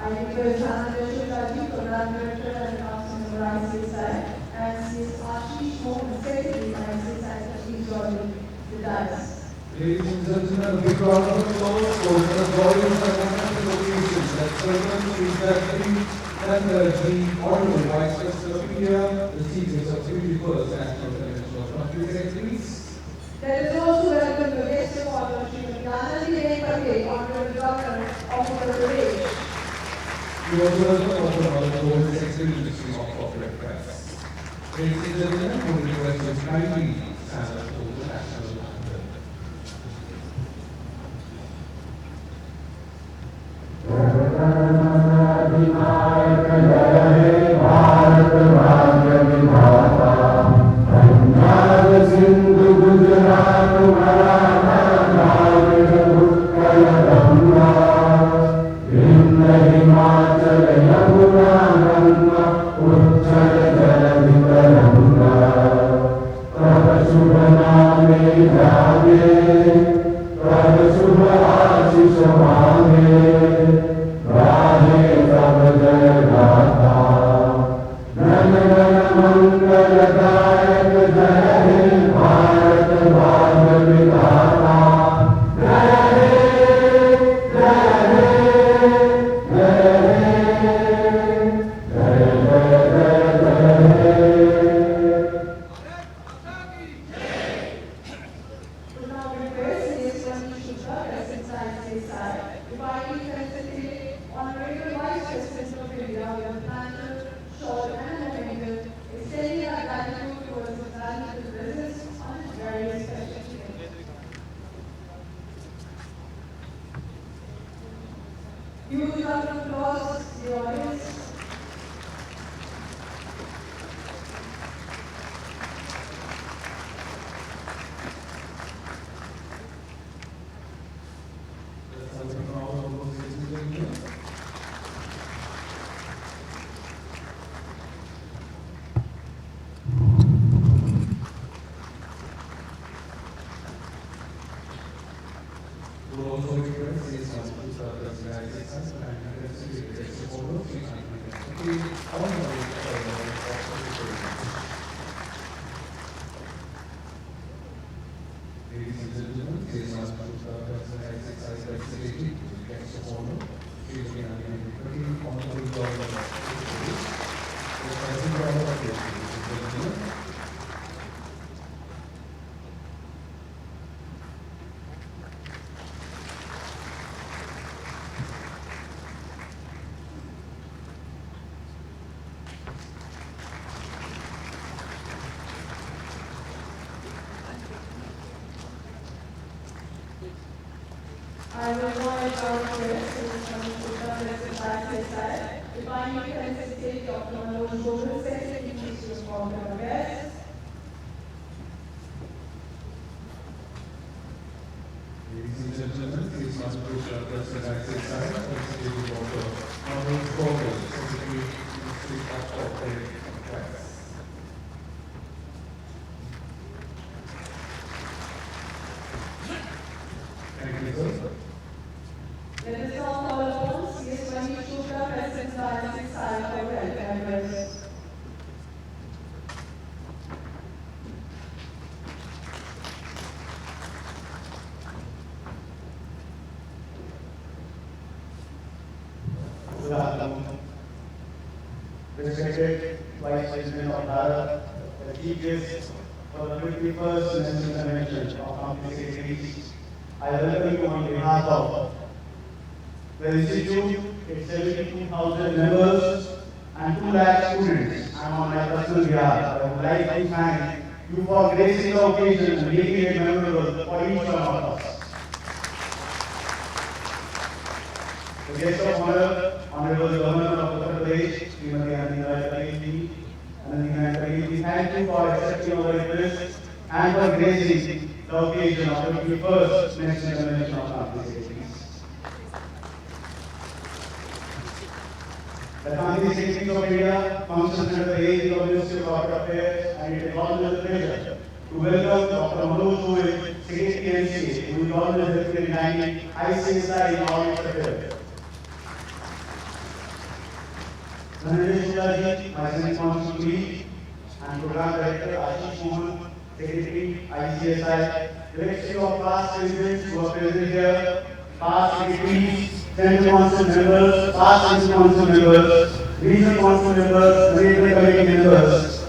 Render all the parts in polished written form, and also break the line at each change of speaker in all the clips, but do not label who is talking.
I request Honorable Jagdeep, Program Director and Council Member ICSI, and CS Ashish Mohan, Secretary ICSI, to please join the dais.
Ladies and gentlemen, a big round of applause for the glorious and wonderful occasion that celebrates the Jagdeep Dhankhar, the Honorable Vice President of India, receives of 51st National Convention of Country Secretaries.
Let us also welcome the guest of honor, Srimati Anandi Honorable Governor of Uttar Pradesh.
We also welcome the Honorable Secretary of Corporate Press. Ladies and gentlemen, we request you kindly stand up for the national anthem.
Huge round of applause, the audience. I will now invite our guests to come to the side. If I may felicitate Dr. Manoj Gohil, Secretary of Corporate Affairs.
Ladies and gentlemen, please must approach our President ICSI, Secretary Dr. Manoj Gohil, Secretary of Corporate Affairs. Thank you, sir.
Let us now call upon CS Manish Chopra, President of ICSI, for welcome address.
Good afternoon. Respected Vice President of Bharat, the Chief Guest for the 51st National Convention of Company Secretaries, I welcome you on behalf of the Institute, its 72,000 members and 2 lakh students, and on my personal behalf, I would like to thank you for gracing the occasion and making it memorable for each one of us. The guest of honor, Honorable Governor of Uttar Pradesh, Srimati Anandi, thank you for accepting our request and for gracing the occasion of the 51st National Convention of Company Secretaries. The Company Secretaries of India functions under the aegis of Ministry of Corporate Affairs, and it is always a pleasure to welcome Dr. Manoj Gohil, Secretary NCA, who is always helping in ICSI in all its affairs. Dhankhar, my Senate Council colleague, and Program Director Ashish Mohan, Secretary, ICSI, Directory of past presidents who are present here, past secretaries, Central Council members, past Central Council members, Regional Council members, Regional Committee members,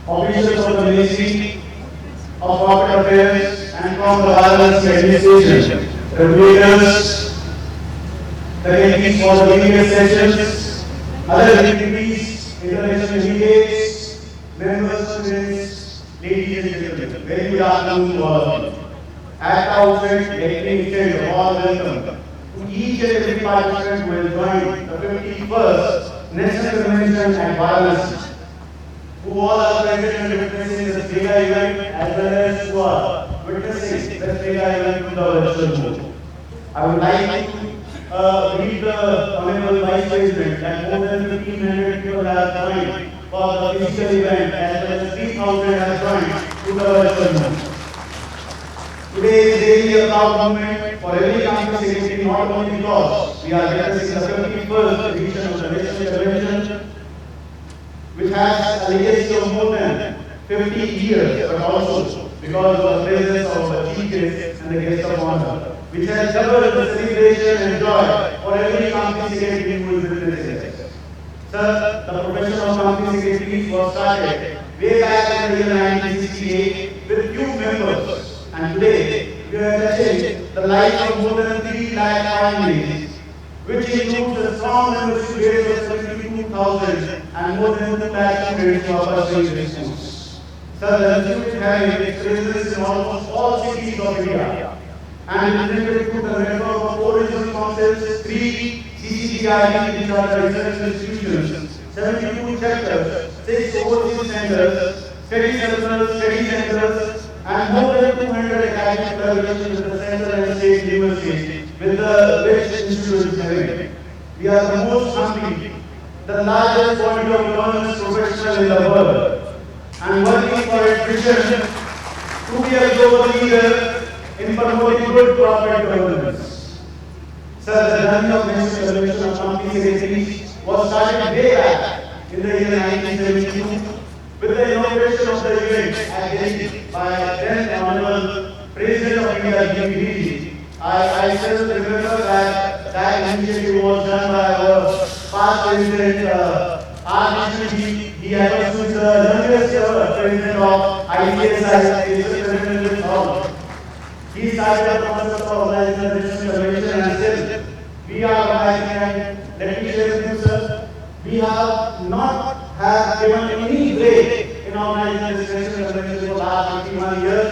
officials of the Ministry of Corporate Affairs and from the Varanasi administration, regulators, secretaries for the previous sessions, other dignitaries, international delegates, members, students, ladies and gentlemen, very good afternoon to all of you. At the outset, let me extend a warm welcome to each and every participant who will join the 51st National Convention at Varanasi, who all are present and witnessing this mega event as well as who are witnessing this mega event through the virtual mode. I would like to read the Honorable Vice President that more than 1,500 people have joined for the physical event as well as 3,000 have joined through the virtual mode. Today is really a proud moment for every company secretary, not only because we are witnessing the 51st edition of the National Convention, which has a legacy of more than 50 years, but also because of the presence of the chief guest and the guest of honor, which has doubled the celebration and joy for every company secretary who is witnessing it. Sir, the profession of company secretary was started way back in the year 1968 with few members, and today we are touching the lives of more than 3 lakh families, which includes a strong membership base of 72,000 and more than 2 lakh students who are pursuing schools. Sir, the institute has presence in almost all cities of India and is related to the network of 4 regional councils, 3 CCDID, which are the research institutions, 72 chapters, 6 overseas centers, study centers, and more than 200 academic collaborations with the central and state universities, with the which institutions having. We are the most hungry, the largest body of governance professional in the world, and working for its vision to be a global leader in promoting good corporate governance. Sir, the journey of National Convention of Company Secretaries was started way back in the year 1972 with the inauguration of the event at Delhi by then Honorable President of India, Jagdeep. I still remember that initiative was done by our past President, R. He was the youngest ever President of ICSI, is the President of all. He started the concept of organizing the National Convention and still we are organizing, and let me share with you, sir, we have not given any break in organizing this National Convention for the last 21 years,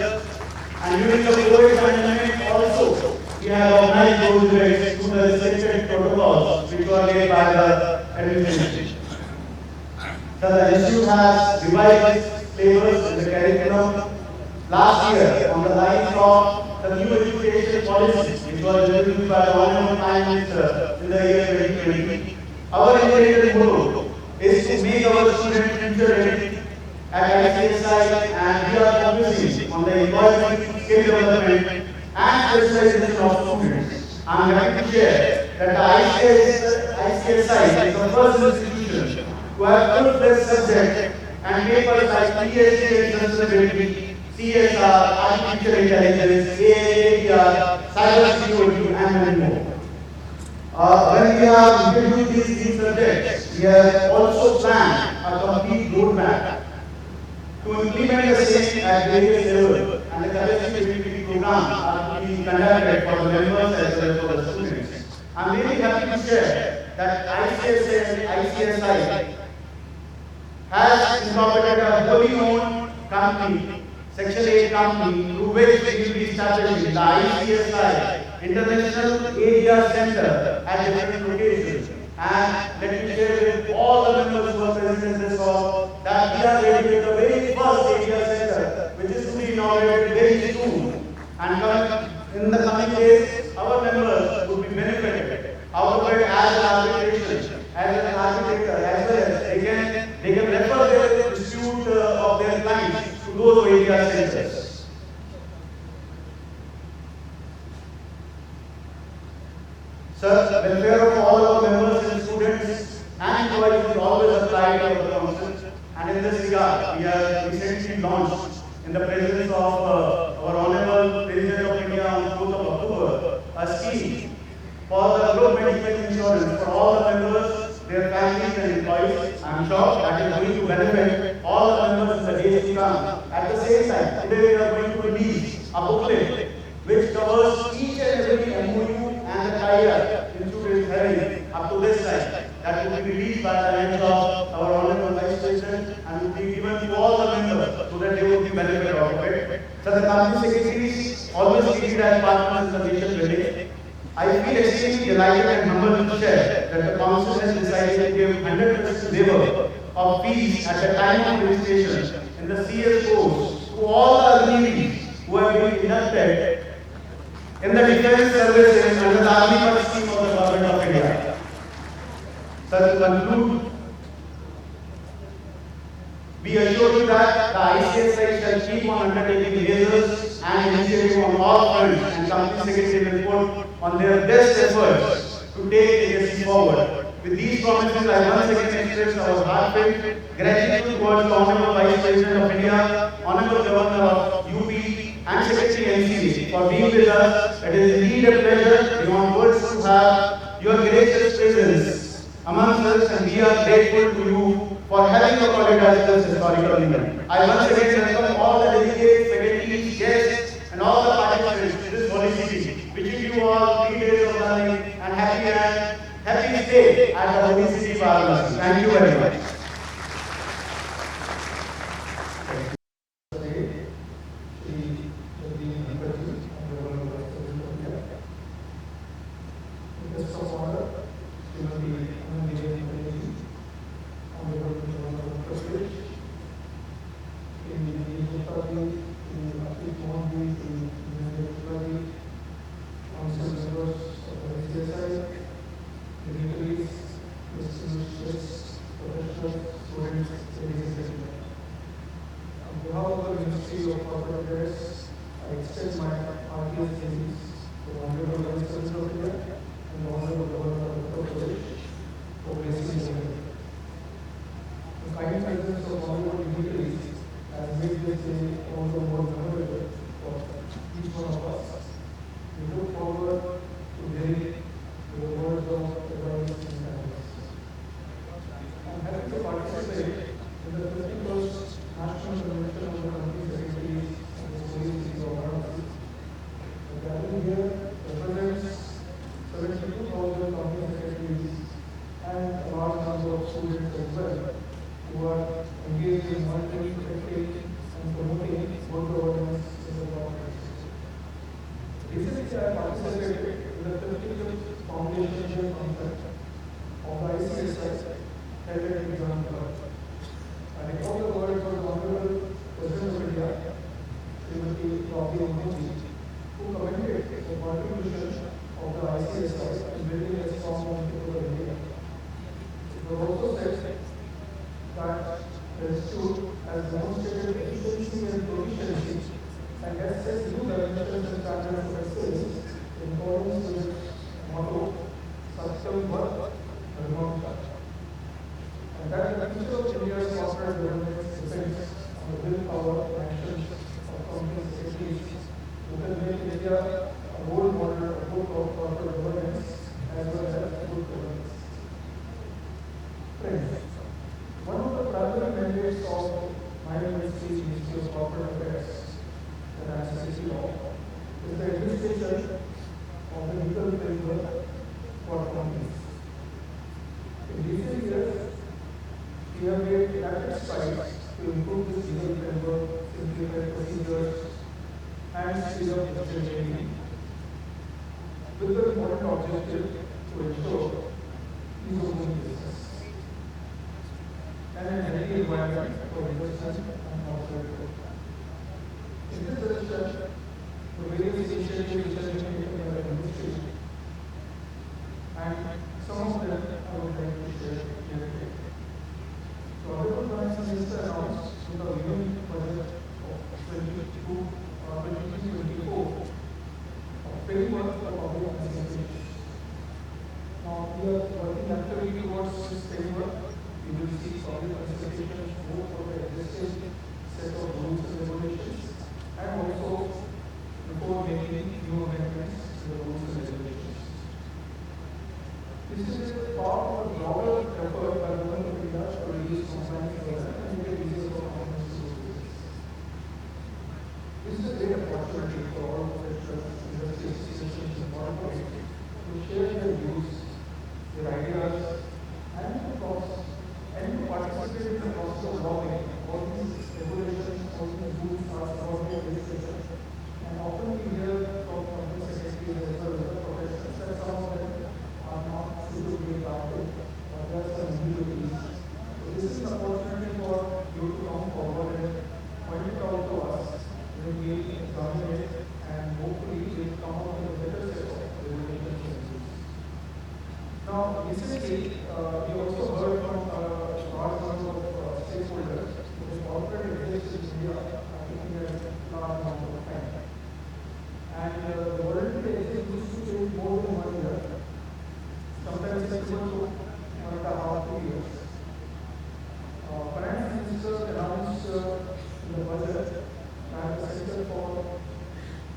and during the COVID pandemic also we have organized those events through the restricted protocols which were made by the administration. So the institute has revised its syllabus in the curriculum last year on the lines of the new education policy which was introduced by the Honorable Prime Minister in the year 2020. Our integrated motto is to make our students future ready at ICSI, and we are focusing on the employment, skill development and specialization of students. I am happy to share that the ICSI is the first institution to have full-fledged subject and papers like PhD in sustainability, CSR, artificial intelligence, AI, cyber security, and many more. When we have introduced these subjects, we have also planned a complete roadmap to implement the same at various levels, and the capacity programs are to be conducted for the members as well as for the students. I am really happy to share that ICSI has incorporated a wholly owned company, Section 8 company, through which we will be establishing the ICSI International Area Center at different locations. And let me share with all the members who are present in this hall that we are ready with the very first area center, which is to be inaugurated very soon. And in the coming days, our members will be benefited out of it as an arbitration, as an architect, as well as they can refer their dispute of their clients to those area centers. Sir, welfare of all our members and students and insurance for all the members, their families and employees. I am sure that is going to benefit all the members in the days to come. At the same time, today we are going to release a booklet which covers each and every MOU and the tie-up Institute is having up to this time. That will be released by the hands of our Honorable Vice President and will be given to all the members so that they will be benefit out of it. So the company secretaries always treated as partners in the nation building. I feel extremely delighted and humbled to share that the Council has decided to give 100% waiver of fees at the time of registration in the CS course to all the agreees who have been inducted in the defense services under the Army scheme of the Government of India. So to conclude, be assured that the ICSI shall keep on undertaking measures and initiative on all fronts, and Company Secretary will put on their best efforts to take agency forward. With these promises, I once again express our heartfelt gratitude towards the Honorable Vice President of India, Honorable Governor of UP, and Secretary NCA for being with us. It is indeed a pleasure beyond words to have your gracious presence amongst us, and we are grateful to you for having accorded us this historical event. I once again welcome all the delegates, secretaries, guests, and all the participants in this holy city. Wishing you all 3 days of learning and happy stay at the holy city Varanasi. Thank you very much.
This is is part of a broader effort by Government of India to reduce compliance further and make it easier for companies to do business. This is a great opportunity for all professionals, industry associations, and corporates to share their views, their ideas, and to participate in the process of lobbying. All these regulations, all these rules are supported by legislation. And often we hear from company secretaries as well as other professionals that some of them are not suitably adapted, or there are some ambiguities. So this is an opportunity for you to come forward and point it out to us. Then we will examine it and hopefully we will come out with a better set of regulations and rules. Now, recently, we also heard from a large number of stakeholders that corporate regulations in India are taking a large amount of time. And the voluntary exit used to take more than 1 year, sometimes it's equal to 1.5 to 2 years. Finance Minister announced in the budget that the Center for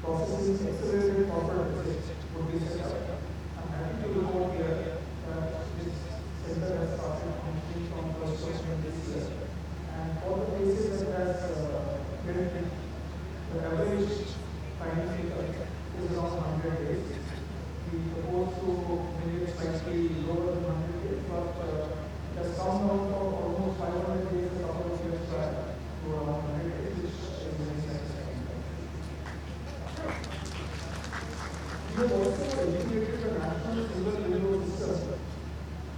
Processing Accelerated Corporate Exit would be set up. I'm happy to report here that this center has started functioning from 1st of May this year. And for the cases that has been the average time figure is around 100 days. We propose to make it slightly lower than 100 days, but it has come down from almost 500 days a couple of years back to around 100 days, which is very satisfying. We have also educated the National Single Window System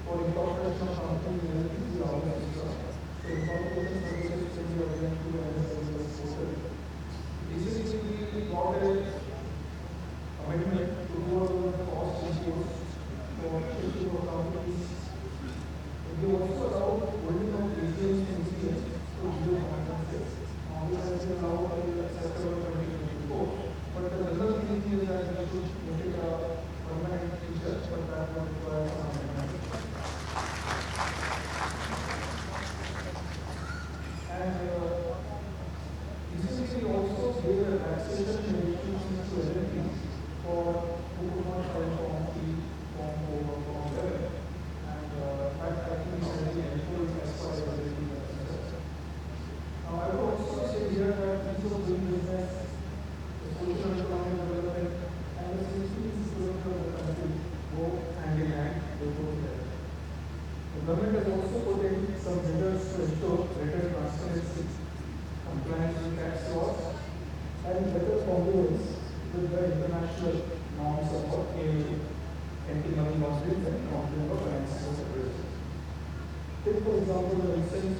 for incorporation of companies in the Rajya system. So incorporation services can be available to NSS portal. Recently, we got a amendment to do our cost issues for issue of companies. We also allow holding of agents and agents to video conferences. This has been allowed by the September 2024. But the result is that we should make it a permanent feature, but that will require some amendment. And recently also gave a taxation restrictions to LLPs for who could not file Form 3, Form 4 or Form 11. And that actually is very helpful as far as LLPs are concerned. Now I would also say here that ease of doing business, the social and economic development, and the safety and security of the country go hand in hand, they go together. The government has also put in some measures to ensure greater transparency, compliance with tax laws, and better congruence with the international norms about anti-money laundering and laundering of financial securities. Take for example the recent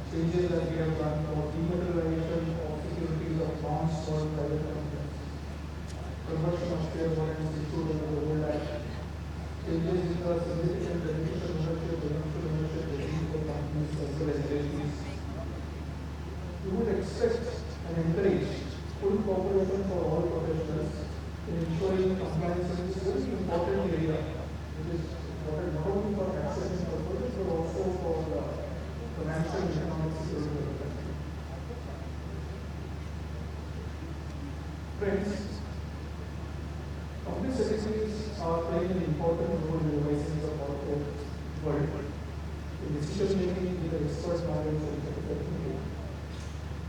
changes that we have done for dematerialization of securities of bonds for private companies, conversion of share warrants issued under the Old Act, changes in the significant beneficial ownership regime for companies as well as LLPs. We would expect and encourage full cooperation for all professionals in ensuring compliance in this very important area, which is important not only for taxation purposes but also for financial and economic security of the country. Friends, company secretaries are playing an important role in revising the corporate world in decision making with the expert knowledge of the technical.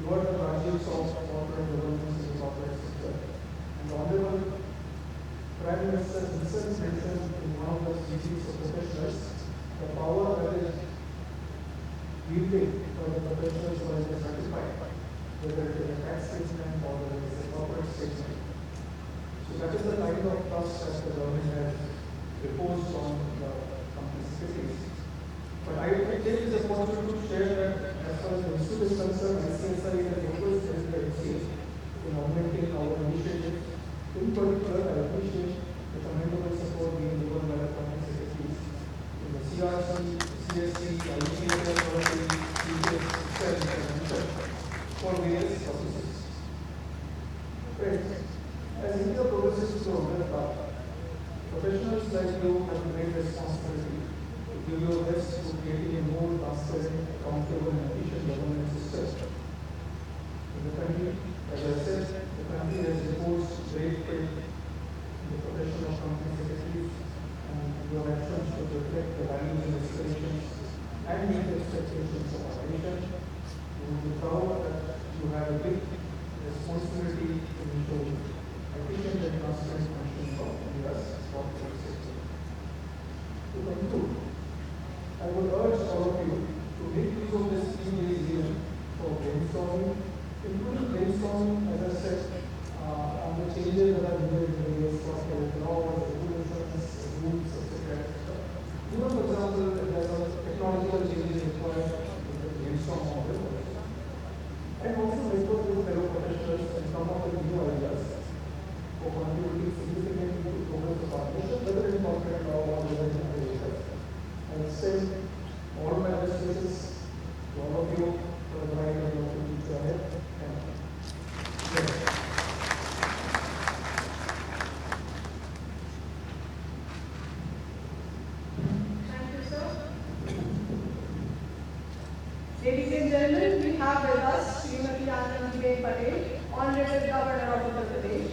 You are the Rajya of corporate governance in the corporate sector. And the Honorable Prime Minister himself mentioned in one of the speeches of professionals the power that is wielded by the professionals who are certified, whether it is a tax statement or whether it is a corporate statement. So that is the kind of trust that the government has reposed on the company secretaries. But I will take this opportunity to share that as far as the institute is concerned, ICSI has always helped the NCA in augmenting our initiatives. In particular, I appreciate the commendable support being given by the company secretaries in the CRC, CSC, ICSI, for various purposes. Friends, as India progresses to a better path, professionals like you have a great responsibility to give your best to creating a more transparent, accountable, and efficient governance system. In the country, as I said, the country has reposed great faith in the profession of company secretaries, and you have
should reflect the values and aspirations and meet the expectations of our nation. You will be proud that you have a big responsibility to ensure efficient and transparent functioning of India's corporate sector. To conclude, I would urge all of you to make use of this 3 days event for brainstorming, including brainstorming, as I said, on the changes that are needed in various corporate laws, regulations, rules, etc. Even for example, there are technological changes required to brainstorm on them. And also network with fellow professionals and come up with new ideas for contributing significantly to progress of our nation, whether in corporate law or whether in other areas. I extend all my best wishes to all of you for the right opportunity to ahead. Thank you.
Ladies and gentlemen, we have with us Srimati Anandiben Patel, Honorable Governor of Uttar Pradesh,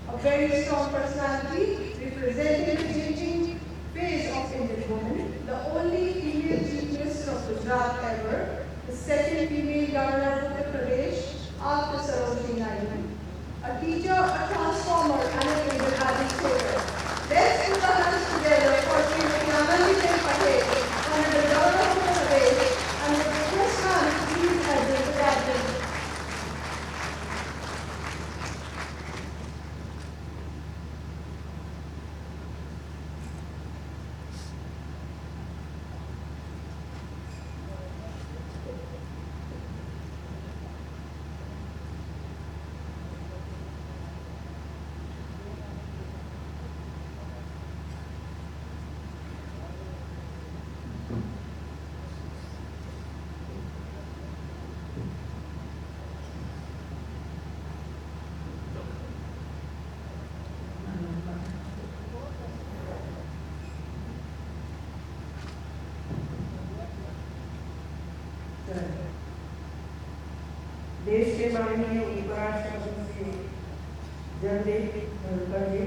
a very strong personality representing the changing phase of Indian women, the only female Chief Minister of Gujarat ever, the second female Governor of Uttar Pradesh after Sarojini Naidu, a teacher, a transformer, and a leader administrator. Let's put our hands together for Srimati Anandiben Patel, Honorable Governor of Uttar Pradesh, and the request man to please address the gathering.
देश के माननीय उपराष्ट्रपति श्री जगदीप धनखड़ जी,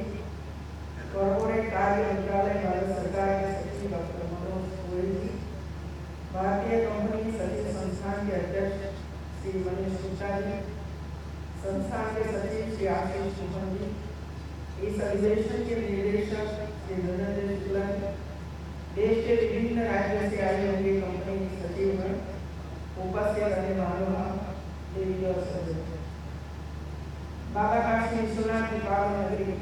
corporate कार्य मंत्रालय भारत सरकार के सचिव doctor Manoj Goyal जी, भारतीय कंपनी सचिव संस्थान के अध्यक्ष श्री मनीष गुप्ता जी, संस्थान के सचिव श्री आशीष मोहन जी, इस अधिवेशन के निदेशक श्री धनंजय शुक्ला जी, देश के विभिन्न राज्यों से आए हुए कंपनी सचिवगण, उपस्थित रहने वालों, देवी और सज्जन, बाबा काशी विश्वनाथ की पावन नगरी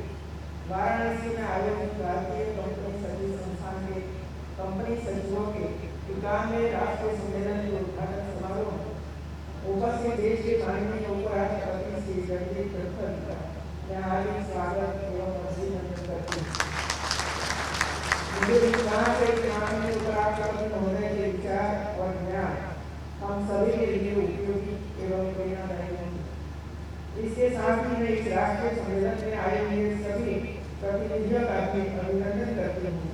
वाराणसी में आयोजित भारतीय कंपनी सचिव संस्थान के कंपनी सचिवों के 91वें राष्ट्रीय सम्मेलन के उद्घाटन समारोह में उपस्थित देश के माननीय उपराष्ट्रपति श्री जगदीप धनखड़ का मैं हार्दिक स्वागत एवं अभिनंदन करती हूँ। मुझे विश्वास है कि माननीय उपराष्ट्रपति महोदय के विचार और ज्ञान हम सभी के लिए उपयोगी एवं प्रेरणादायी होंगे। इसके साथ ही मैं इस राष्ट्रीय सम्मेलन में आए हुए सभी प्रतिनिधियों का भी अभिनंदन करती हूँ।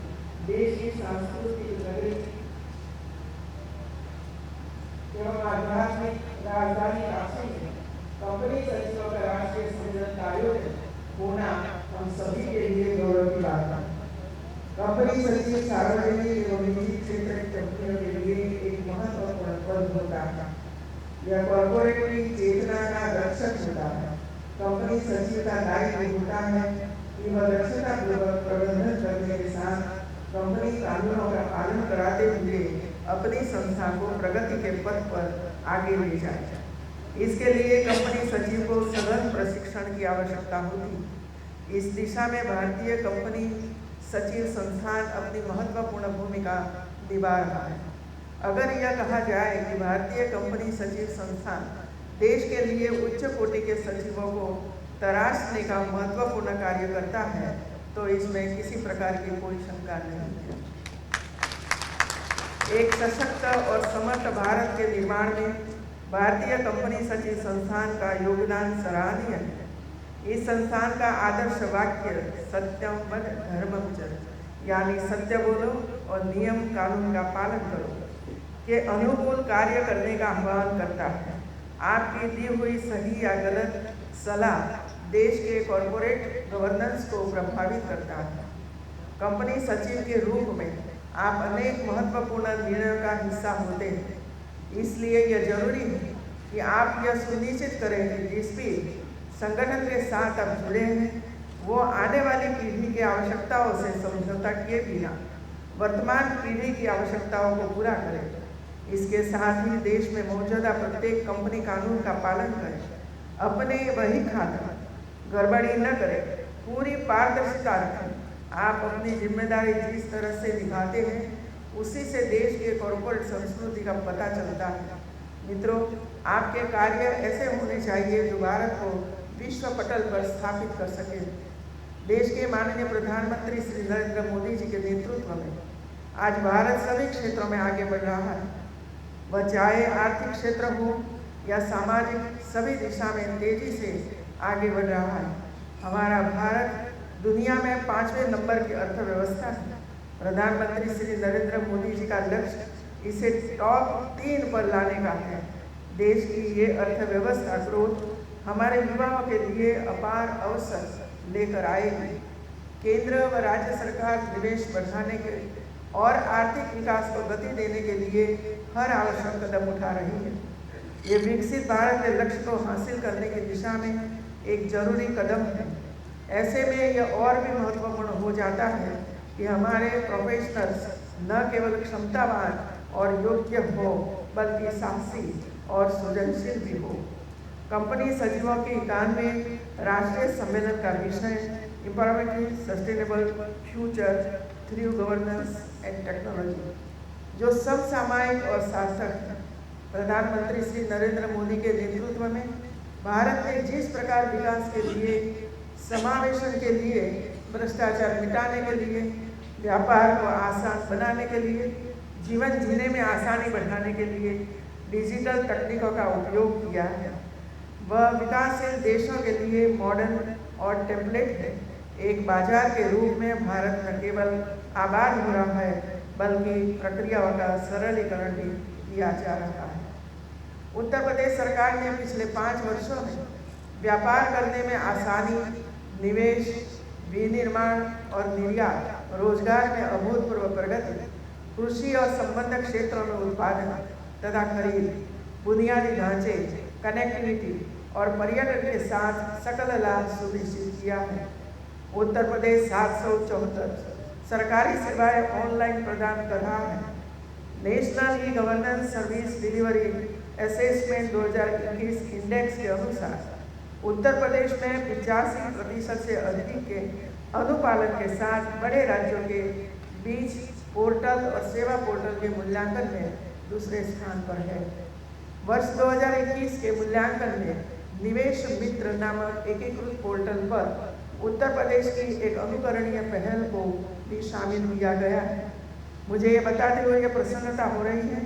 देश की सांस्कृतिक नगरी एवं आध्यात्मिक राजधानी काशी में कंपनी सचिवों का राष्ट्रीय सम्मेलन का आयोजन होना हम सभी के लिए गौरव की बात है। कंपनी सचिव सार्वजनिक एवं निजी क्षेत्र की कंपनियों के लिए एक महत्वपूर्ण पद होता है। यह कॉर्पोरेट की चेतना का रक्षक होता है। कंपनी सचिव का दायित्व होता है कि वह दक्षता पूर्वक प्रबंधन करने के साथ कंपनी कानूनों का पालन कराते हुए अपनी संस्था को प्रगति के पथ पर आगे ले जाए। इसके लिए कंपनी सचिव को सघन प्रशिक्षण की आवश्यकता होती। इस दिशा में भारतीय कंपनी सचिव संस्थान अपनी महत्वपूर्ण भूमिका निभा रहा है। अगर यह कहा जाए कि भारतीय कंपनी सचिव संस्थान देश के लिए उच्च कोटि के सचिवों को तराशने का महत्वपूर्ण कार्य करता है, तो इसमें किसी प्रकार की कोई शंका नहीं है। एक सशक्त और समर्थ भारत के निर्माण में भारतीय कंपनी सचिव संस्थान का योगदान सराहनीय है। इस संस्थान का आदर्श वाक्य सत्यम वद धर्मम चर, यानी सत्य बोलो और नियम कानून का पालन करो के अनुकूल कार्य करने का आह्वान करता है। आपकी दी हुई सही या गलत सलाह देश के कॉर्पोरेट गवर्नेंस को प्रभावित करता है। कंपनी सचिव के रूप में आप अनेक महत्वपूर्ण निर्णयों का हिस्सा होते हैं। इसलिए यह जरूरी है कि आप यह सुनिश्चित करें कि जिस भी संगठन के साथ आप जुड़े हैं वो आने वाली पीढ़ी की आवश्यकताओं से समझौता किए बिना वर्तमान पीढ़ी की आवश्यकताओं को पूरा करें। इसके साथ ही देश में मौजूदा प्रत्येक कंपनी कानून का पालन करे, अपने वही खाता गड़बड़ी न करे, पूरी पारदर्शिता रखें। आप अपनी जिम्मेदारी जिस तरह से निभाते हैं उसी से देश के कॉर्पोरेट संस्कृति का पता चलता है। मित्रों, आपके कार्य ऐसे होने चाहिए जो भारत को विश्व पटल पर स्थापित कर सके। देश के माननीय प्रधानमंत्री श्री नरेंद्र मोदी जी के नेतृत्व में आज भारत सभी क्षेत्रों में आगे बढ़ रहा है। वह चाहे आर्थिक क्षेत्र हो या सामाजिक, सभी दिशा में तेजी से आगे बढ़ रहा है। हमारा भारत दुनिया में 5वें नंबर की अर्थव्यवस्था है। प्रधानमंत्री श्री नरेंद्र मोदी जी का लक्ष्य इसे टॉप 3 पर लाने का है। देश की ये अर्थव्यवस्था ग्रोथ हमारे युवाओं के लिए अपार अवसर लेकर आएगी। केंद्र व राज्य सरकार निवेश बढ़ाने के और आर्थिक विकास को गति देने के लिए हर आवश्यक कदम उठा रही है। ये विकसित भारत के लक्ष्य को हासिल करने की दिशा में एक जरूरी कदम है। ऐसे में यह और भी महत्वपूर्ण हो जाता है कि हमारे प्रोफेशनल्स न केवल क्षमतावान और योग्य हो बल्कि साहसी और सृजनशील भी हो। कंपनी सचिवों के 91वें राष्ट्रीय सम्मेलन का विषय empowerment sustainable future through governance and technology, जो समसामयिक और सार्थक है। प्रधानमंत्री श्री नरेंद्र मोदी के नेतृत्व में भारत ने जिस प्रकार विकास के लिए, समावेशन के लिए, भ्रष्टाचार मिटाने के लिए, व्यापार को आसान बनाने के लिए, जीवन जीने में आसानी बढ़ाने के लिए डिजिटल तकनीकों का उपयोग किया है, वह विकासशील देशों के लिए मॉडल और टेम्पलेट है। एक बाजार के रूप में भारत न केवल आबाद हो रहा है बल्कि प्रक्रियाओं का सरलीकरण भी किया जा रहा है। उत्तर प्रदेश सरकार ने पिछले 5 वर्षों में व्यापार करने में आसानी, निवेश, विनिर्माण और निर्यात, रोजगार में अभूतपूर्व प्रगति, कृषि और संबंध क्षेत्रों में उत्पादन तथा खरीद, बुनियादी ढांचे, कनेक्टिविटी और पर्यटन के साथ सकल लाभ सुनिश्चित किया है। उत्तर प्रदेश 774 सरकारी सेवाएं ऑनलाइन प्रदान कर रहा है। National e governance service delivery assessment 2021 index के अनुसार उत्तर प्रदेश में 85% से अधिक के अनुपालन के साथ बड़े राज्यों के बीच पोर्टल और सेवा पोर्टल के मूल्यांकन में दूसरे स्थान पर है। वर्ष 2021 के मूल्यांकन में निवेश मित्र नामक एकीकृत पोर्टल पर उत्तर प्रदेश की एक अनुकरणीय पहल को भी शामिल किया गया है। मुझे ये बताते हुए प्रसन्नता हो रही है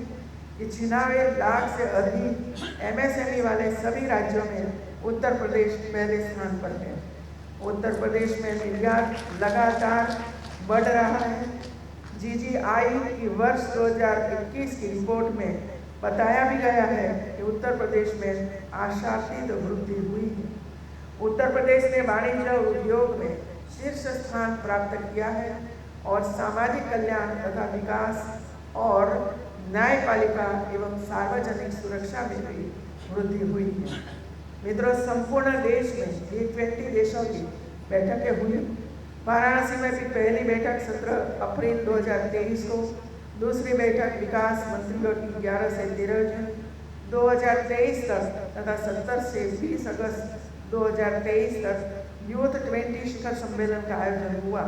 कि 96 लाख से अधिक MSME वाले सभी राज्यों में उत्तर प्रदेश पहले स्थान पर है। उत्तर प्रदेश में निर्यात लगातार बढ़ रहा है। GGI की वर्ष 2021 की रिपोर्ट में बताया भी गया है कि उत्तर प्रदेश में आशातीत वृद्धि हुई है। उत्तर प्रदेश ने वाणिज्य और उद्योग में शीर्ष स्थान प्राप्त किया है और सामाजिक कल्याण तथा विकास और न्यायपालिका एवं सार्वजनिक सुरक्षा में भी वृद्धि हुई है। मित्रों, संपूर्ण देश में G20 देशों की बैठकें हुई। वाराणसी में भी पहली बैठक 17 अप्रैल 2023 को, दूसरी बैठक विकास मंत्रियों की 11 से 13 जून 2023 तक तथा 17 से 20 अगस्त 2023 तक यूथ 20 शिखर सम्मेलन का आयोजन हुआ।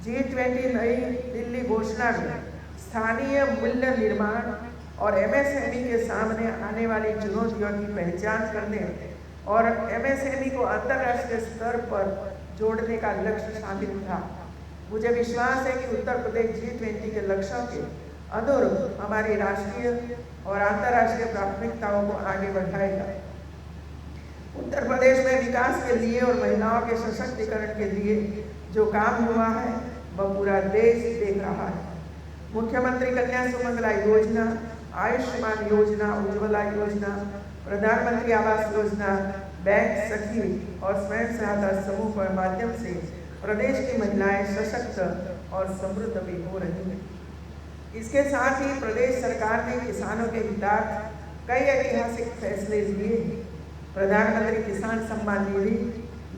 G20 नई दिल्ली घोषणा में स्थानीय मूल्य निर्माण और MSME के सामने आने वाली चुनौतियों की पहचान करने और MSME को अंतर्राष्ट्रीय स्तर पर जोड़ने का लक्ष्य शामिल था। मुझे विश्वास है कि उत्तर प्रदेश G20 के लक्ष्यों के अनुरूप हमारी राष्ट्रीय और अंतर्राष्ट्रीय प्राथमिकताओं को आगे बढ़ाएगा। उत्तर प्रदेश में विकास के लिए और महिलाओं के सशक्तिकरण के लिए जो काम हुआ है वह पूरा देश देख रहा है। मुख्यमंत्री कन्या सुमंगला योजना, आयुष्मान योजना, उज्ज्वला योजना, प्रधानमंत्री आवास योजना, बैंक सखी और स्वयं सहायता समूह के माध्यम से प्रदेश की महिलाएं सशक्त और समृद्ध भी हो रही हैं। इसके साथ ही प्रदेश सरकार ने किसानों के हितार्थ कई ऐतिहासिक फैसले लिए। प्रधानमंत्री किसान सम्मान निधि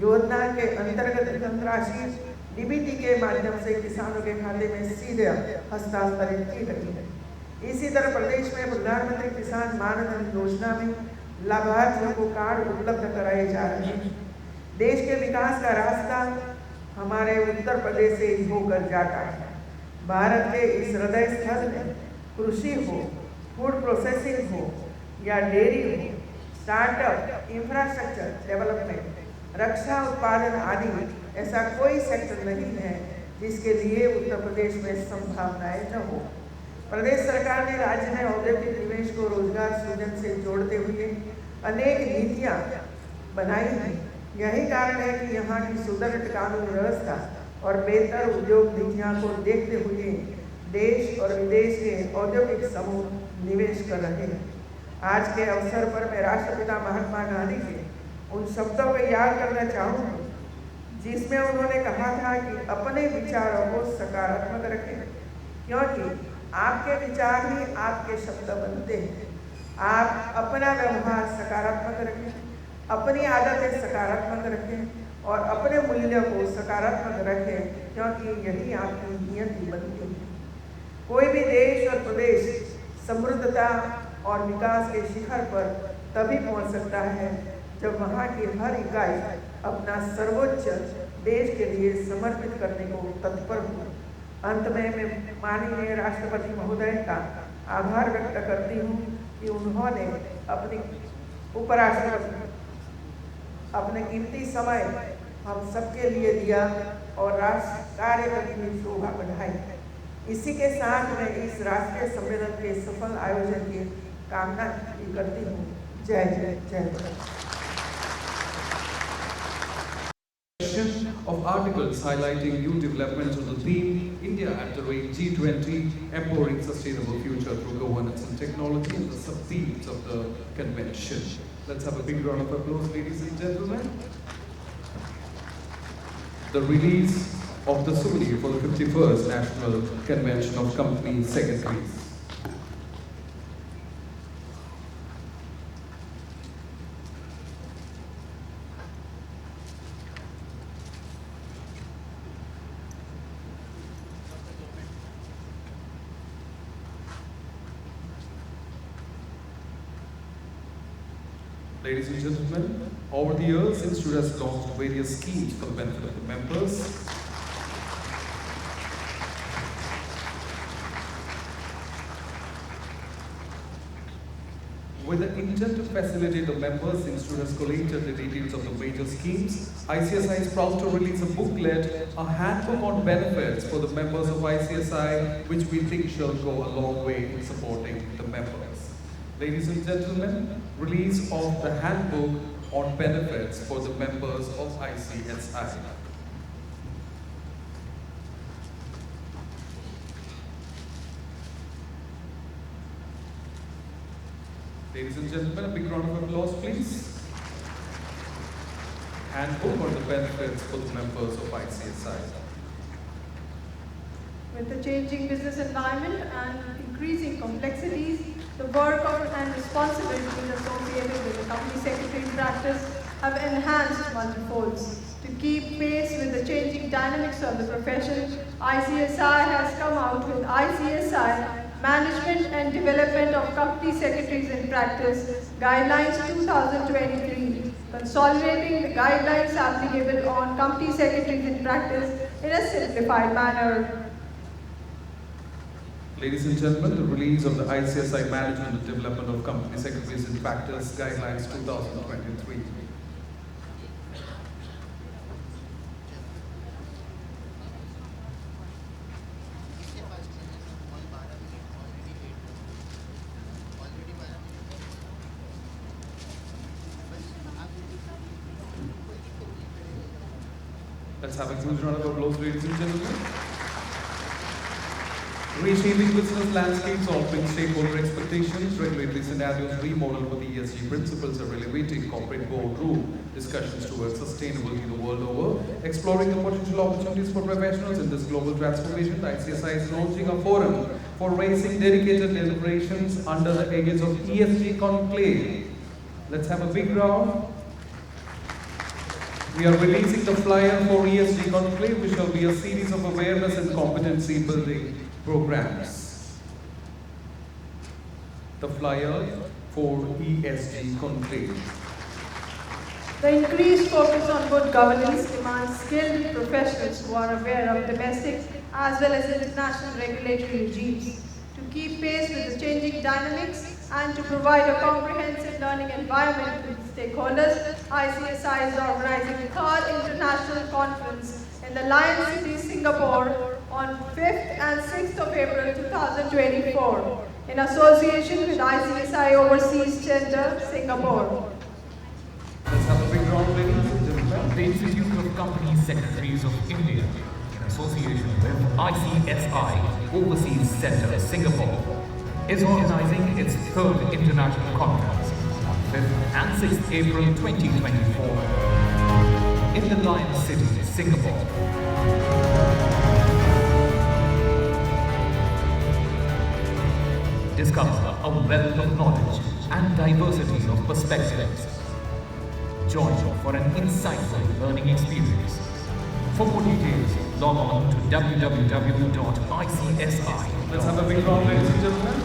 योजना के अंतर्गत धनराशि डीबीटी के माध्यम से किसानों के खाते में सीधे हस्तांतरित की गई है। इसी तरह प्रदेश में प्रधानमंत्री किसान मानधन योजना में लाभार्थियों को कार्ड उपलब्ध कराए जा रहे हैं। देश के विकास का रास्ता हमारे उत्तर प्रदेश से ही होकर जाता है। भारत के इस हृदय स्थल में कृषि हो, फूड प्रोसेसिंग हो या डेयरी हो, स्टार्टअप, इंफ्रास्ट्रक्चर डेवलपमेंट, रक्षा उत्पादन आदि ऐसा कोई सेक्टर नहीं है जिसके लिए उत्तर प्रदेश में संभावनाएं न हो। प्रदेश सरकार ने राज्य में औद्योगिक निवेश को रोजगार सृजन से जोड़ते हुए अनेक नीतियां बनाई हैं। यही कारण है कि यहाँ की सुदृढ़ कानून व्यवस्था और बेहतर उद्योग नीतियां को देखते हुए देश और विदेश के औद्योगिक समूह निवेश कर रहे हैं। आज के अवसर पर मैं राष्ट्रपिता महात्मा गांधी के उन शब्दों को याद करना चाहूँगी जिसमें उन्होंने कहा था कि अपने विचारों को सकारात्मक रखें, क्योंकि आपके विचार ही आपके शब्द बनते हैं। आप अपना व्यवहार सकारात्मक रखें, अपनी आदतें सकारात्मक रखें और अपने मूल्यों को सकारात्मक रखें, क्योंकि यही आपकी नियति बनती है। कोई भी देश और प्रदेश समृद्धता और विकास के शिखर पर तभी पहुंच सकता है जब वहाँ की हर इकाई अपना सर्वोच्च देश के लिए समर्पित करने को तत्पर हो। अंत में मैं माननीय राष्ट्रपति महोदय का आभार व्यक्त करती हूँ कि उन्होंने अपनी उपराष्ट्रपति अपने कीमती समय हम सबके लिए दिया और राष्ट्र कार्य करने की शोभा बढ़ाई। इसी के साथ मैं इस राष्ट्रीय सम्मेलन के सफल आयोजन की कामना करती हूँ। जय जय जय Bharat.
Of articles highlighting new developments on the theme India at the rate G20 empowering sustainable future through governance and technology and the sub-themes of the convention. Let's have a big round of applause, ladies and gentlemen. The release of the souvenir for the 51st National Convention of Company Secretaries. Ladies and gentlemen, over the years, Institute has launched various schemes for the benefit of the members. With the intent to facilitate the members, the Institute has collated the details of the major schemes. ICSI is proud to release a booklet, a handbook on benefits for the members of ICSI, which we think shall go a long way in supporting the members. Ladies and gentlemen, release of the handbook on benefits for the members of ICSI. Ladies and gentlemen, a big round of applause, please. Handbook on the benefits for the members of ICSI.
With the changing business environment and increasing complexities, the work and responsibilities associated with the company secretary practice have enhanced multifolds. To keep pace with the changing dynamics of the profession, ICSI has come out with ICSI Management and Development of Company Secretaries in Practice Guidelines 2023, consolidating the guidelines applicable on company secretaries in practice in a simplified manner.
Ladies and gentlemen, the release of the ICSI Management and Development of Company Secretaries in Practice Guidelines 2023. Let's have a huge round of applause, ladies and gentlemen. Reshaping business landscapes, altering stakeholder expectations, regulatory scenarios remodeled with ESG principles are elevating corporate boardroom discussions towards sustainability the world over. Exploring the potential opportunities for professionals in this global transformation, the ICSI is launching a forum for raising dedicated deliberations under the aegis of ESG Conclave. Let's have a big round. We are releasing the flyer for ESG Conclave, which shall be a series of awareness and competency building programs. The flyer for ESG Conclave.
The increased focus on good governance demands skilled professionals who are aware of domestic as well as international regulatory regimes to keep pace with the changing dynamics and to provide a comprehensive learning environment with stakeholders. ICSI is organizing the 3rd International Conference in the Lion City, Singapore on 5th and 6th of April 2024 in association with ICSI Overseas Center, Singapore.
Let's have a big round, ladies and gentlemen.
The Institute of Company Secretaries of India, in association with ICSI Overseas Center, Singapore, is organizing its 3rd International Conference on 5th and 6th April 2024 in the Lion City, Singapore. Discover a wealth of knowledge and diversity of perspectives. Join for an insightful learning experience. For more details, log on to www.icsi.
Let's have a big round, ladies and gentlemen.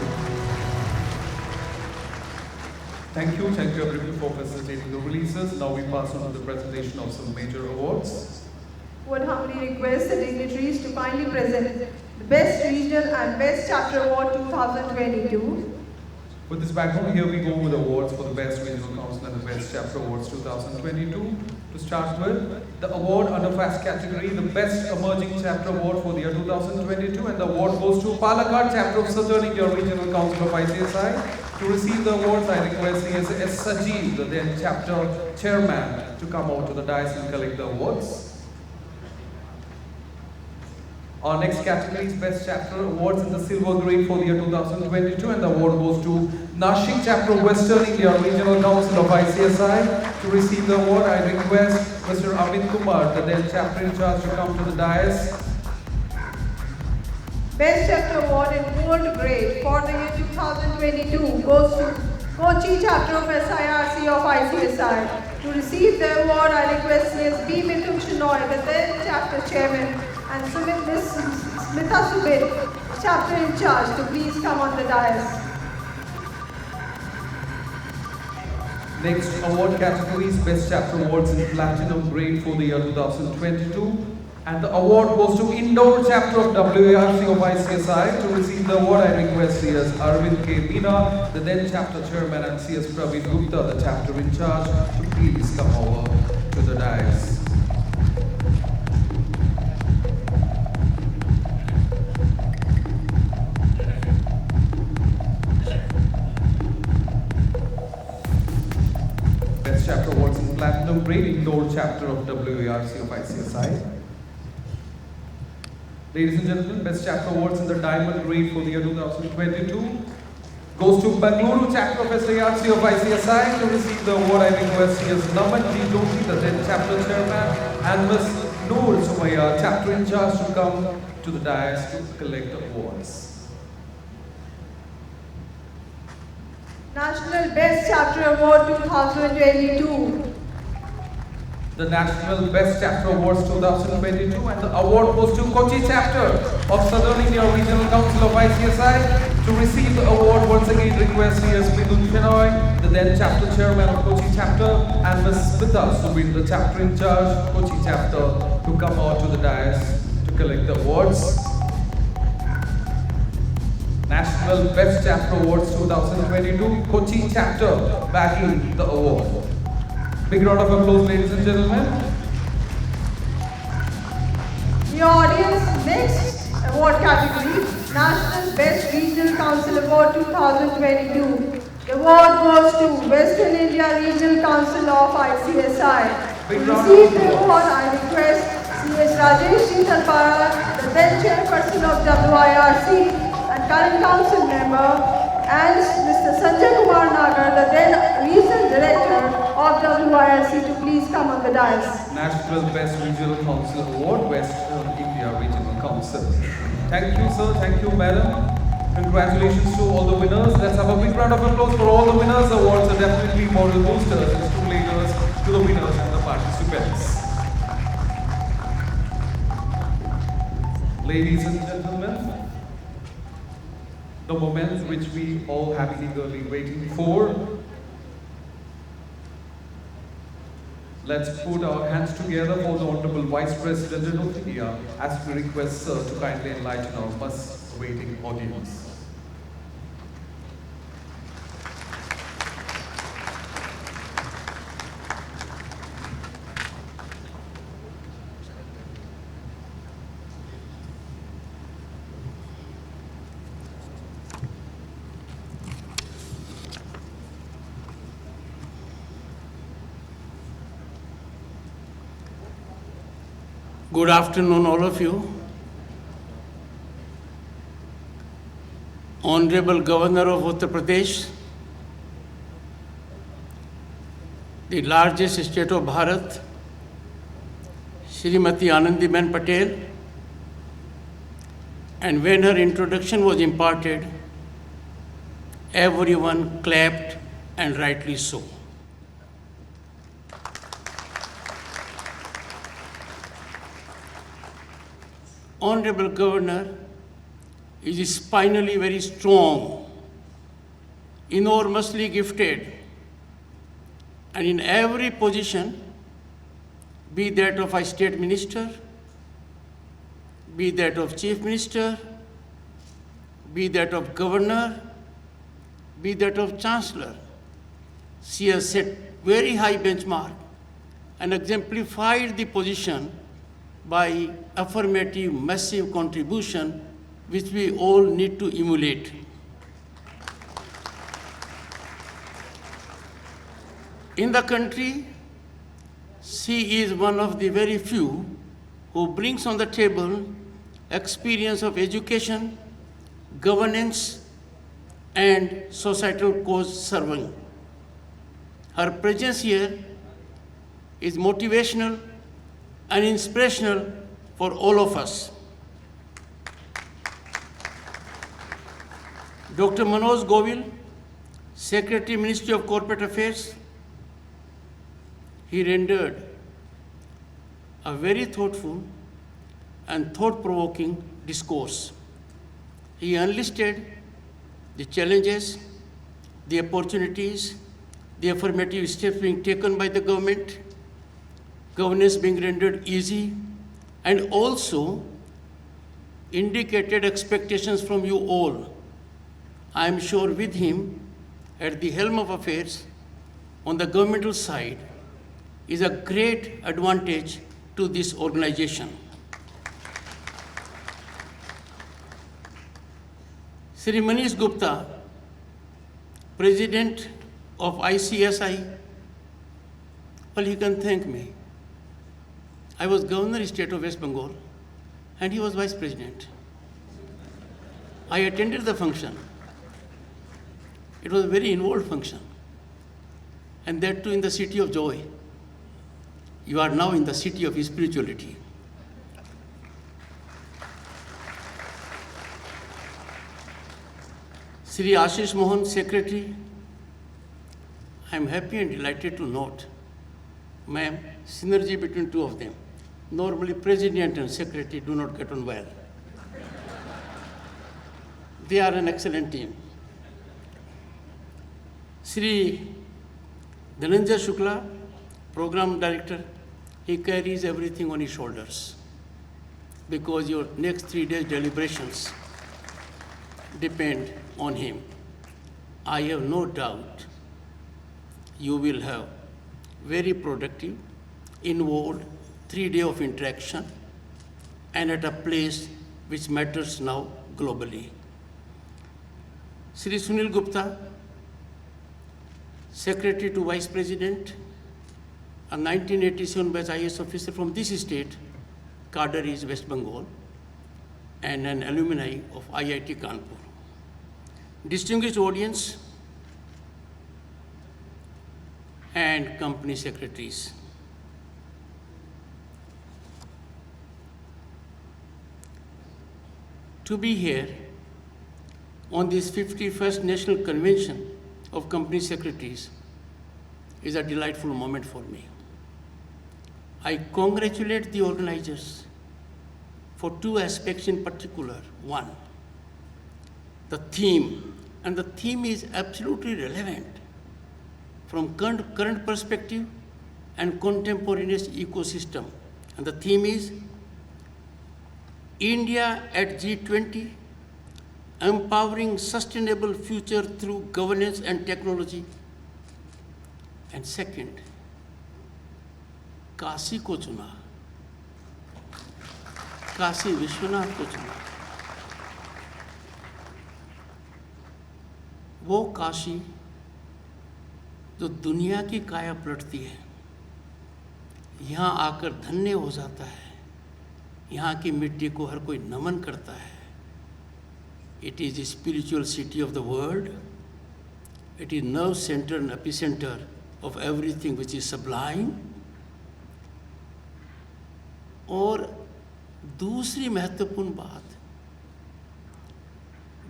Thank you everybody for facilitating the releases. Now we pass on to the presentation of some major awards.
Would humbly request the dignitaries to kindly present the Best Regional and Best Chapter Award 2022.
With this background, here we go with awards for the Best Regional Council and the Best Chapter Awards 2022. To start with, the award under Fast category, the Best Emerging Chapter Award for the year 2022, and the award goes to Palakkad Chapter of Southern India Regional Council of ICSI. To receive the awards, I request S. Sajeev, the then Chapter Chairman, to come out to the dais and collect the awards. Our next category is Best Chapter Awards in the Silver Grade for the year 2022, and the award goes to Nashik Chapter of Western India Regional Council of ICSI. To receive the award, I request Mr. Amit Kumar, the then Chapter in charge, to come to the dais.
Best Chapter Award in Gold Grade for the year 2022 goes to Kochi Chapter of SIRC of ICSI. To receive the award, I request CSB Mithun Shinoy, the then Chapter Chairman, and Smita Subit, Chapter in charge, to please come on the dais.
Next award category is Best Chapter Awards in Platinum Grade for the year 2022. And the award goes to Indore Chapter of WARC of ICSI. To receive the award, I request CS Arvind K. Meena, the then Chapter Chairman, and CS Praveen Gupta, the Chapter in charge, to please come over to the dais. Best Chapter Awards in Platinum Grade, Indore Chapter of WARC of ICSI. Ladies and gentlemen, Best Chapter Awards in the Diamond Grade for the year 2022 goes to Bangalore Chapter of SIRC of ICSI. To receive the award, I request CS Naman G. Doshi, the then Chapter Chairman, and Ms. Noor Sumaya, Chapter in charge, to come to the dais to collect the awards.
National Best Chapter Award 2022.
The National Best Chapter Awards 2022, and the award goes to Kochi Chapter of Southern India Regional Council of ICSI. To receive the award, once again request CS Midun Shenoy, the then Chapter Chairman of Kochi Chapter, and Ms. Smita Subin, the Chapter in charge, Kochi Chapter, to come out to the dais to collect the awards. National Best Chapter Awards 2022, Kochi Chapter backing the award. Big round of applause, ladies and gentlemen.
The audience next award category, National Best Regional Council Award 2022. The award goes to Western India Regional Council of ICSI. To receive the award, I request CS Rajesh Sheetalpara, the then Chairperson of WIRC and current Council member, and Mr. Sanjay Kumar Nagar, the then Regional Director of WIRC, to please come on the dais.
National Best Regional Council Award, Western India Regional Council. Thank you, sir. Thank you, madam. Congratulations to all the winners. Let's have a big round of applause for all the winners. Awards are definitely moral boosters and stimulators to the winners and the participants. Ladies and gentlemen, the moment which we all have been eagerly waiting for. Let's put our hands together for the Honorable Vice President of India as we request Sir to kindly enlighten our much-awaiting audience.
Good afternoon, all of you. Honorable Governor of Uttar Pradesh, the largest state of Bharat, Srimati Anandiben Patel, and when her introduction was imparted, everyone clapped, and rightly so. Honorable Governor is spinally very strong, enormously gifted, and in every position, be that of a state minister, be that of chief minister, be that of governor, be that of chancellor, she has set very high benchmark and exemplified the position by affirmative, massive contribution, which we all need to emulate. In the country, she is one of the very few who brings on the table experience of education, governance, and societal cause serving. Her presence here is motivational and inspirational for all of us. Dr. Manoj Govil, Secretary, Ministry of Corporate Affairs, he rendered a very thoughtful and thought-provoking discourse. He enlisted the challenges, the opportunities, the affirmative steps being taken by the government, governance being rendered easy, and also indicated expectations from you all. I am sure with him at the helm of affairs on the governmental side is a great advantage to this organization. Sri Manish Gupta, President of ICSI, well, he can thank me. I was Governor of the State of West Bengal, and he was Vice President. I attended the function. It was a very involved function, and that too in the city of joy. You are now in the city of spirituality. Sri Ashish Mohan, Secretary, I am happy and delighted to note, ma'am, synergy between two of them. Normally, President and Secretary do not get on well. They are an excellent team. Sri Dhananjay Shukla, Program Director, he carries everything on his shoulders because your next 3 days deliberations depend on him. I have no doubt you will have very productive, involved 3 days of interaction and at a place which matters now globally. Sri Sunil Gupta, Secretary to Vice President, a 1987 batch IAS officer from this state, cadre is West Bengal, and an alumni of IIT Kanpur. Distinguished audience and company secretaries. To be here on this 51st National Convention of Company Secretaries is a delightful moment for me. I congratulate the organizers for two aspects in particular. One, the theme, and the theme is absolutely relevant from current perspective and contemporaneous ecosystem. And the theme is India at G20, empowering sustainable future through governance and technology. And second, Kashi को चुना, काशी विश्वनाथ को चुना। वो काशी जो दुनिया की काया पलटती है, यहाँ आकर धन्य हो जाता है, यहाँ की मिट्टी को हर कोई नमन करता है। It is the spiritual city of the world. It is nerve center and epicenter of everything which is sublime. और दूसरी महत्वपूर्ण बात,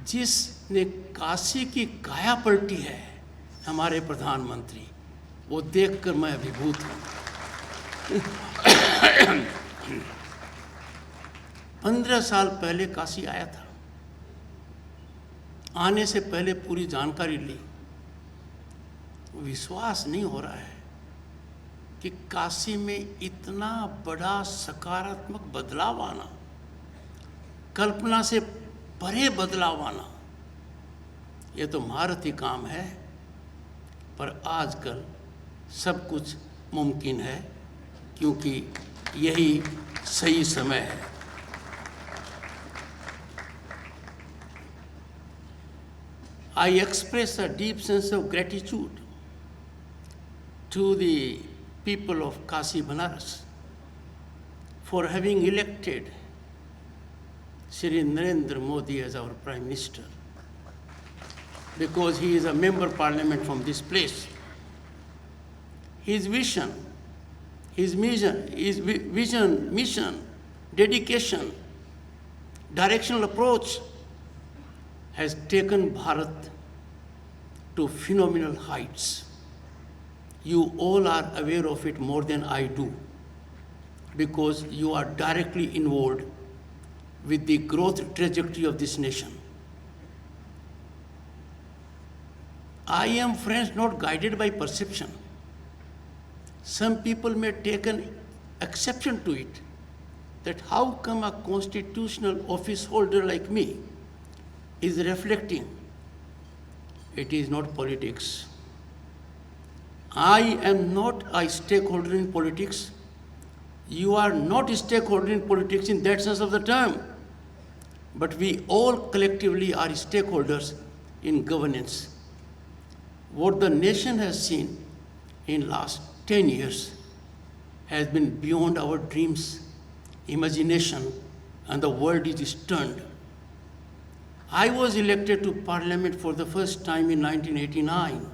जिसने काशी की काया पलटी है, हमारे प्रधानमंत्री, वो देखकर मैं अभिभूत हूँ। 15 साल पहले काशी आया था। आने से पहले पूरी जानकारी ली। विश्वास नहीं हो रहा है कि काशी में इतना बड़ा सकारात्मक बदलाव आना, कल्पना से परे बदलाव आना, ये तो महारथी काम है। पर आजकल सब कुछ मुमकिन है, क्योंकि यही सही समय है। I express a deep sense of gratitude to the people of Kashi Banaras for having elected Shri Narendra Modi as our Prime Minister, because he is a member of Parliament from this place. His vision, mission, dedication, directional approach has taken Bharat to phenomenal heights. You all are aware of it more than I do, because you are directly involved with the growth trajectory of this nation. I am, friends, not guided by perception. Some people may take an exception to it, that how come a constitutional office holder like me is reflecting. It is not politics. I am not a stakeholder in politics. You are not a stakeholder in politics in that sense of the term. But we all collectively are stakeholders in governance. What the nation has seen in last 10 years has been beyond our dreams, imagination, and the world is stunned. I was elected to Parliament for the first time in 1989.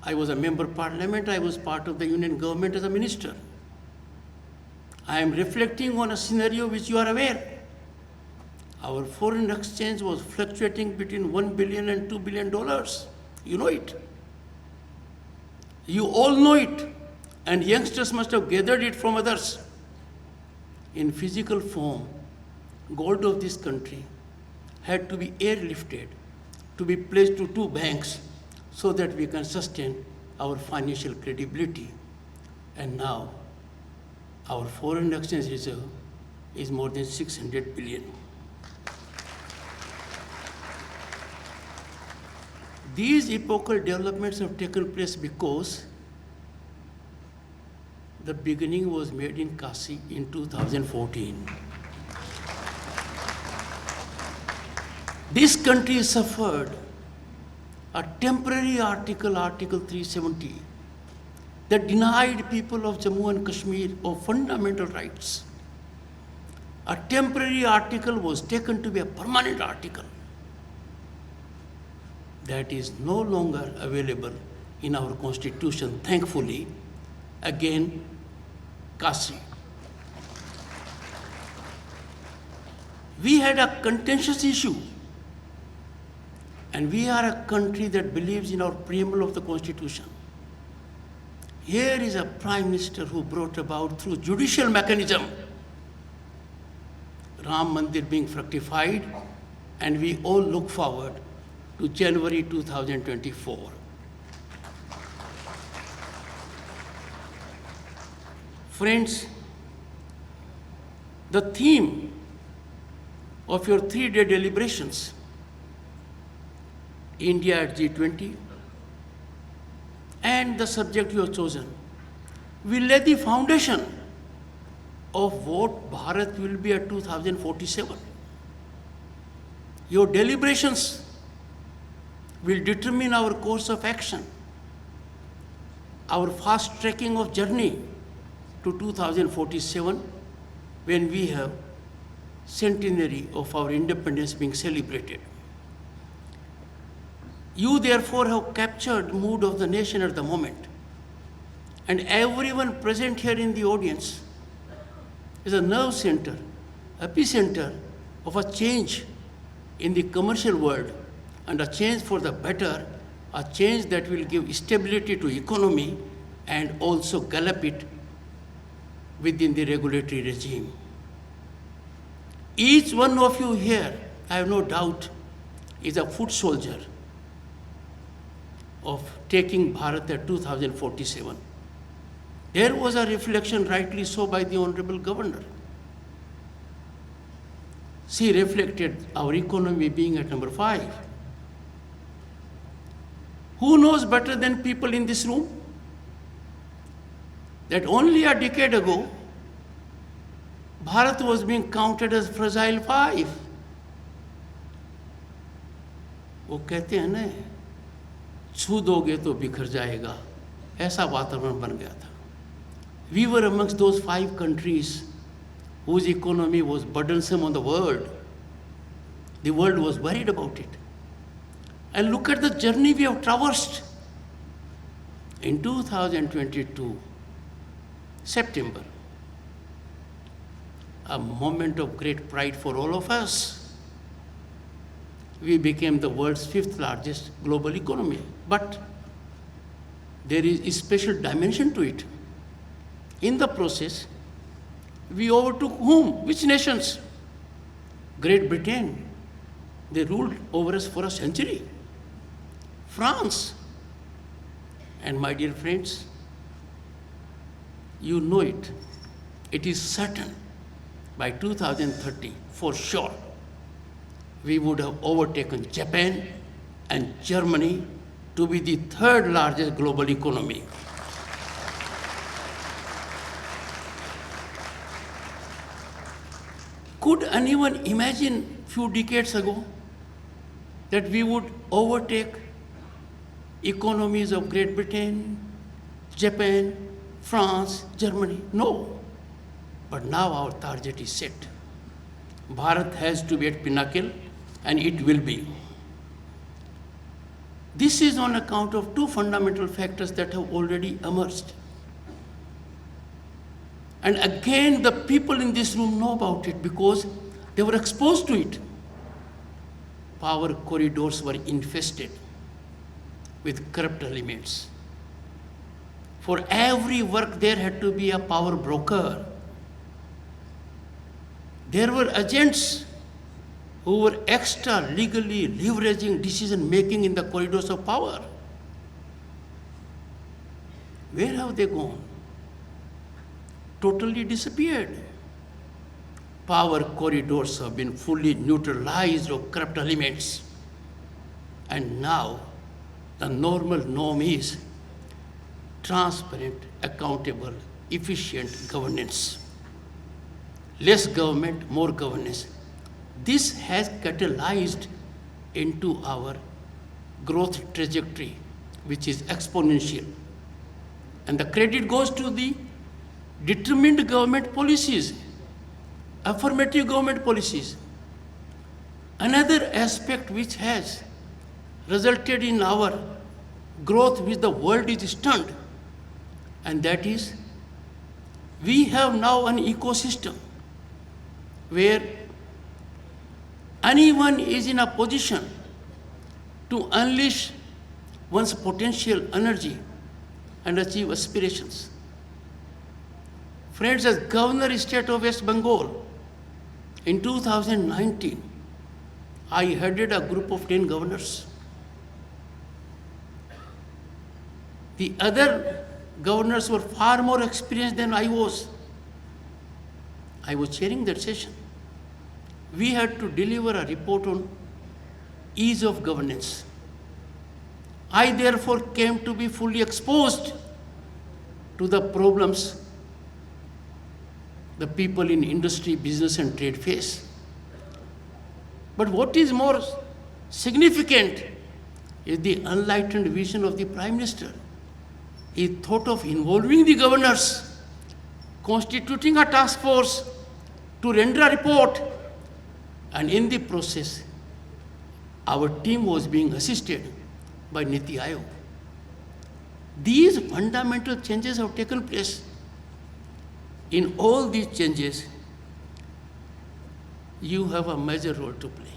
I was a member of Parliament. I was part of the Union government as a minister. I am reflecting on a scenario which you are aware. Our foreign exchange was fluctuating between $1 billion and $2 billion. You know it. You all know it. And youngsters must have gathered it from others. In physical form, gold of this country had to be airlifted, to be placed to 2 banks so that we can sustain our financial credibility. And now, our foreign exchange reserve is more than 600 billion. These epochal developments have taken place because the beginning was made in Kashi in 2014. This country suffered a temporary article, Article 370, that denied people of Jammu and Kashmir of fundamental rights. A temporary article was taken to be a permanent article. That is no longer available in our constitution, thankfully. Again, Kashi. We had a contentious issue And we are a country that believes in our preamble of the Constitution. Here is a Prime Minister who brought about through judicial mechanism Ram Mandir being fructified, and we all look forward to January 2024. Friends, the theme of your 3-day deliberations, India at G20, and the subject you have chosen, will lay the foundation of what Bharat will be at 2047. Your deliberations will determine our course of action, our fast tracking of journey to 2047, when we have centenary of our independence being celebrated. You therefore have captured the mood of the nation at the moment, and everyone present here in the audience is a nerve center, epicenter of a change in the commercial world, and a change for the better, a change that will give stability to economy and also gallop it within the regulatory regime. Each one of you here, I have no doubt, is a foot soldier of taking Bharat at 2047. There was a reflection, rightly so, by the Honorable Governor. She reflected our economy being at number 5. Who knows better than people in this room that only a decade ago, Bharat was being counted as fragile 5. वो कहते हैं ना, छू दोगे तो बिखर जाएगा, ऐसा वातावरण बन गया था. We were amongst those 5 countries whose economy was burdensome on the world. The world was worried about it. And look at the journey we have traversed. In 2022, September, a moment of great pride for all of us. We became the world's 5th largest global economy. But there is a special dimension to it. In the process, we overtook whom? Which nations? Great Britain. They ruled over us for a century. France. And my dear friends, you know it. It is certain by 2030, for sure, we would have overtaken Japan and Germany to be the 3rd largest global economy. Could anyone imagine few decades ago that we would overtake economies of Great Britain, Japan, France, Germany? No. But now our target is set. Bharat has to be at pinnacle, and it will be. This is on account of 2 fundamental factors that have already emerged. And again, the people in this room know about it because they were exposed to it. Power corridors were infested with corrupt elements. For every work, there had to be a power broker. There were agents who were extra legally leveraging decision making in the corridors of power. Where have they gone? Totally disappeared. Power corridors have been fully neutralized of corrupt elements. And now the normal norm is transparent, accountable, efficient governance. Less government, more governance. This has catalyzed into our growth trajectory, which is exponential. And the credit goes to the determined government policies, affirmative government policies. Another aspect which has resulted in our growth which the world is stunned, and that is we have now an ecosystem where anyone is in a position to unleash one's potential energy and achieve aspirations. Friends, as Governor State of West Bengal, in 2019, I headed a group of 10 governors. The other governors were far more experienced than I was. I was chairing that session. We had to deliver a report on ease of governance. I therefore came to be fully exposed to the problems the people in industry, business and trade face. But what is more significant is the enlightened vision of the Prime Minister. He thought of involving the governors, constituting a task force to render a report, and in the process, our team was being assisted by Niti Aayog. These fundamental changes have taken place. In all these changes, you have a major role to play.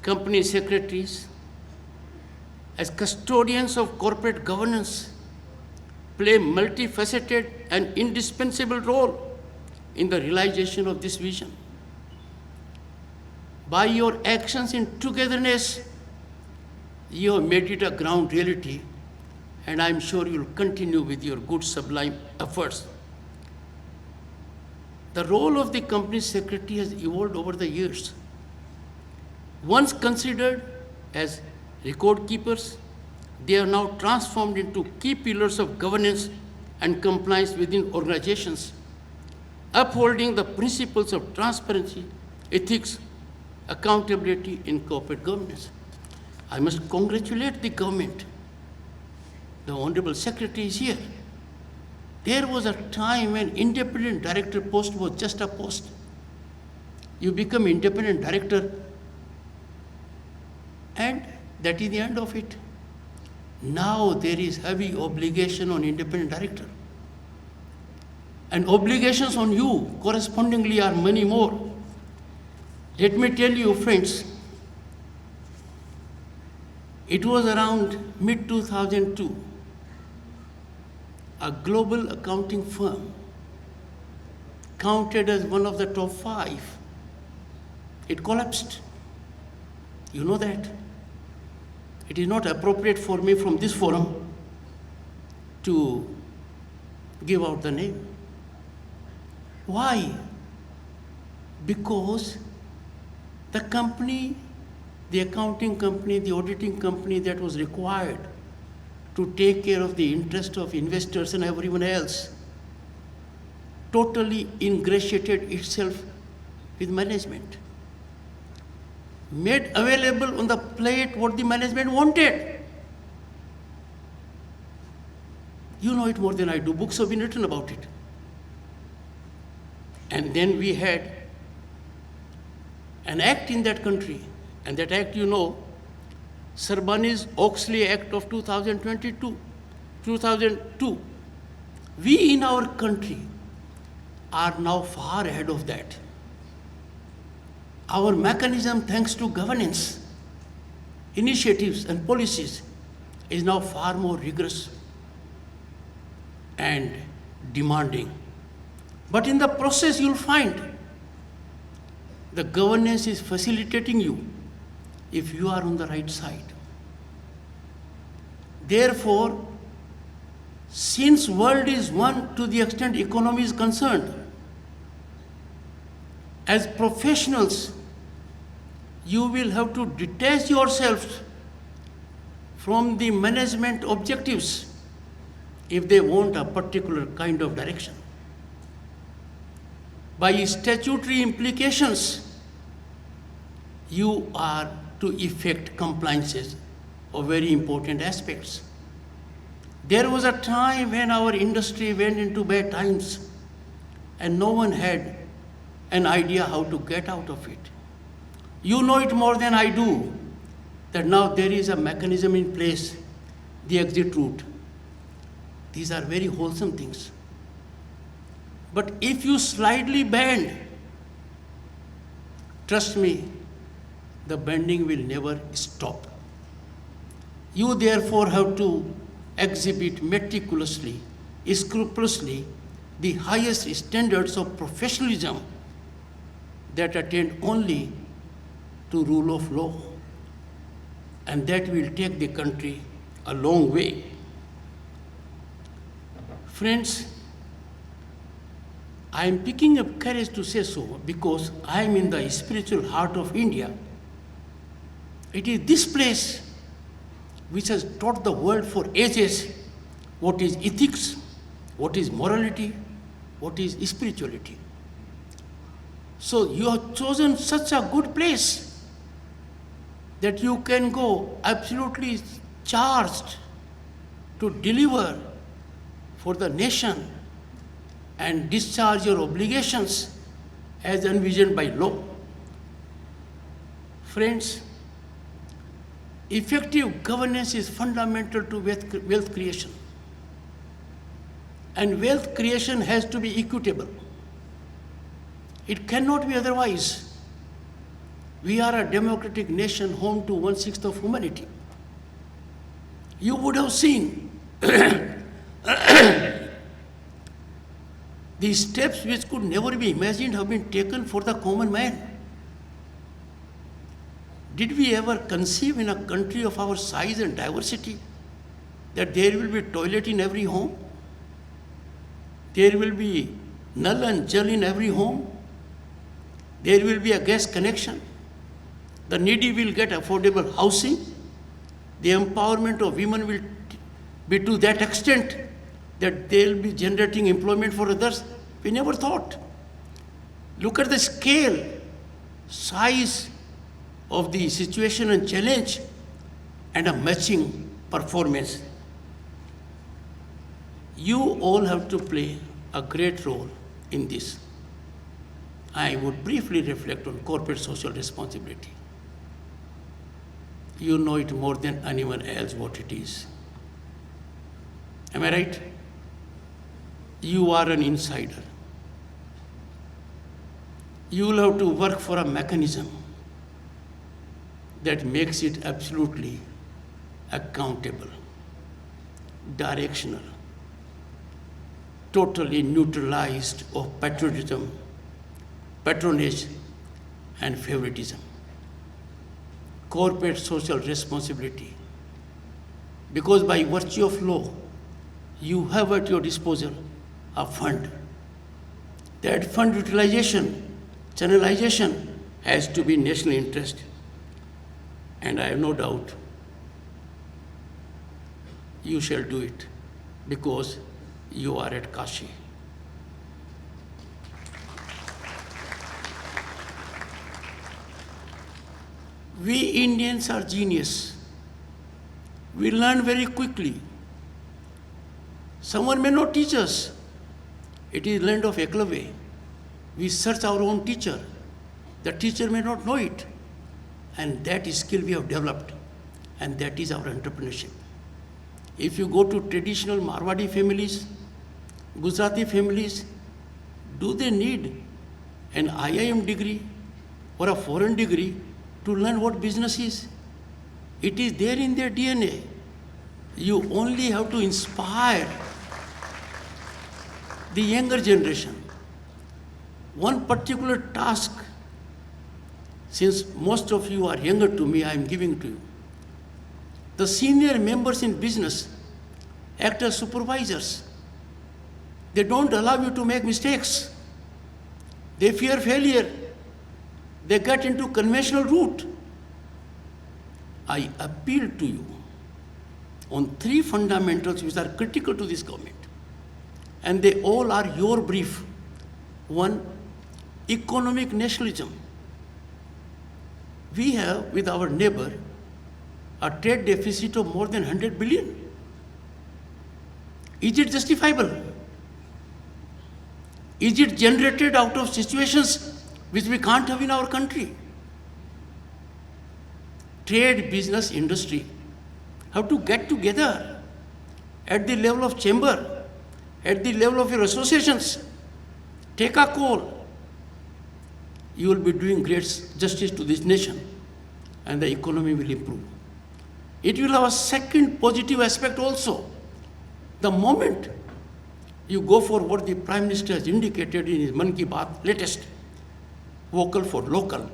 Company secretaries, as custodians of corporate governance, play multifaceted and indispensable role in the realization of this vision. By your actions in togetherness, you have made it a ground reality, and I'm sure you'll continue with your good sublime efforts. The role of the company secretary has evolved over the years. Once considered as record keepers, they are now transformed into key pillars of governance and compliance within organizations, upholding the principles of transparency, ethics, accountability in corporate governance. I must congratulate the government. The Honorable Secretary is here. There was a time when independent director post was just a post. You become independent director and that is the end of it. Now there is heavy obligation on independent director. And obligations on you correspondingly are many more. Let me tell you, friends, it was around mid-2002, a global accounting firm counted as one of the top 5. It collapsed. You know that. It is not appropriate for me from this forum to give out the name. Why? Because the company, the accounting company, the auditing company that was required to take care of the interest of investors and everyone else totally ingratiated itself with management. Made available on the plate what the management wanted. You know it more than I do. Books have been written about it. And then we had an act in that country, and that act, you know, Sarbanes-Oxley Act of 2002. We in our country are now far ahead of that. Our mechanism, thanks to governance, initiatives and policies, is now far more rigorous and demanding. But in the process, you'll find the governance is facilitating you if you are on the right side. Therefore, since world is one to the extent economy is concerned, as professionals, you will have to detach yourselves from the management objectives if they want a particular kind of direction. By statutory implications, you are to effect compliances of very important aspects. There was a time when our industry went into bad times and no one had an idea how to get out of it. You know it more than I do, that now there is a mechanism in place, the exit route. These are very wholesome things. But if you slightly bend, trust me, the bending will never stop. You therefore have to exhibit meticulously, scrupulously, the highest standards of professionalism that attend only to rule of law. And that will take the country a long way. Friends, I am picking up courage to say so because I am in the spiritual heart of India. It is this place which has taught the world for ages what is ethics, what is morality, what is spirituality. So you have chosen such a good place that you can go absolutely charged to deliver for the nation and discharge your obligations as envisioned by law. Friends, effective governance is fundamental to wealth creation. And wealth creation has to be equitable. It cannot be otherwise. We are a democratic nation home to 1/6 of humanity. You would have seen the steps which could never be imagined have been taken for the common man. Did we ever conceive in a country of our size and diversity that there will be a toilet in every home? There will be nal and jal in every home? There will be a gas connection? The needy will get affordable housing? The empowerment of women will be to that extent that they will be generating employment for others? We never thought. Look at the scale, size of the situation and challenge, and a matching performance. You all have to play a great role in this. I would briefly reflect on corporate social responsibility. You know it more than anyone else what it is. Am I right? You are an insider. You will have to work for a mechanism that makes it absolutely accountable, directional, totally neutralized of patriotism, patronage, and favoritism. Corporate social responsibility. Because by virtue of law, you have at your disposal a fund. That fund utilization, channelization has to be national interest. And I have no doubt you shall do it because you are at Kashi. We Indians are genius. We learn very quickly. Someone may not teach us. It is land of éclavé. We search our own teacher. The teacher may not know it. And that skill we have developed. And that is our entrepreneurship. If you go to traditional Marwadi families, Gujarati families, do they need an IIM degree or a foreign degree to learn what business is? It is there in their DNA. You only have to inspire the younger generation. One particular task, since most of you are younger to me, I am giving to you. The senior members in business act as supervisors. They don't allow you to make mistakes. They fear failure. They get into conventional route. I appeal to you on 3 fundamentals which are critical to this government. And they all are your brief. 1, economic nationalism. We have, with our neighbor, a trade deficit of more than 100 billion. Is it justifiable? Is it generated out of situations which we can't have in our country? Trade, business, industry have to get together at the level of chamber, at the level of your associations. Take a call. You will be doing great justice to this nation. and the economy will improve. It will have a second positive aspect also. The moment you go for what the Prime Minister has indicated in his Man Ki Baat latest, vocal for local,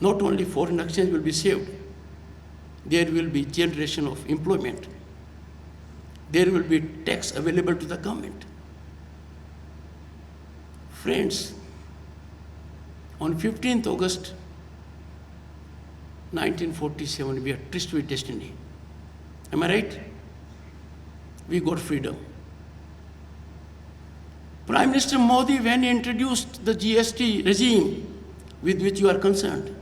not only foreign exchange will be saved, there will be generation of employment. There will be tax available to the government. Friends, on 15th August 1947, we are tryst with destiny. Am I right? We got freedom. Prime Minister Modi, when he introduced the GST regime with which you are concerned,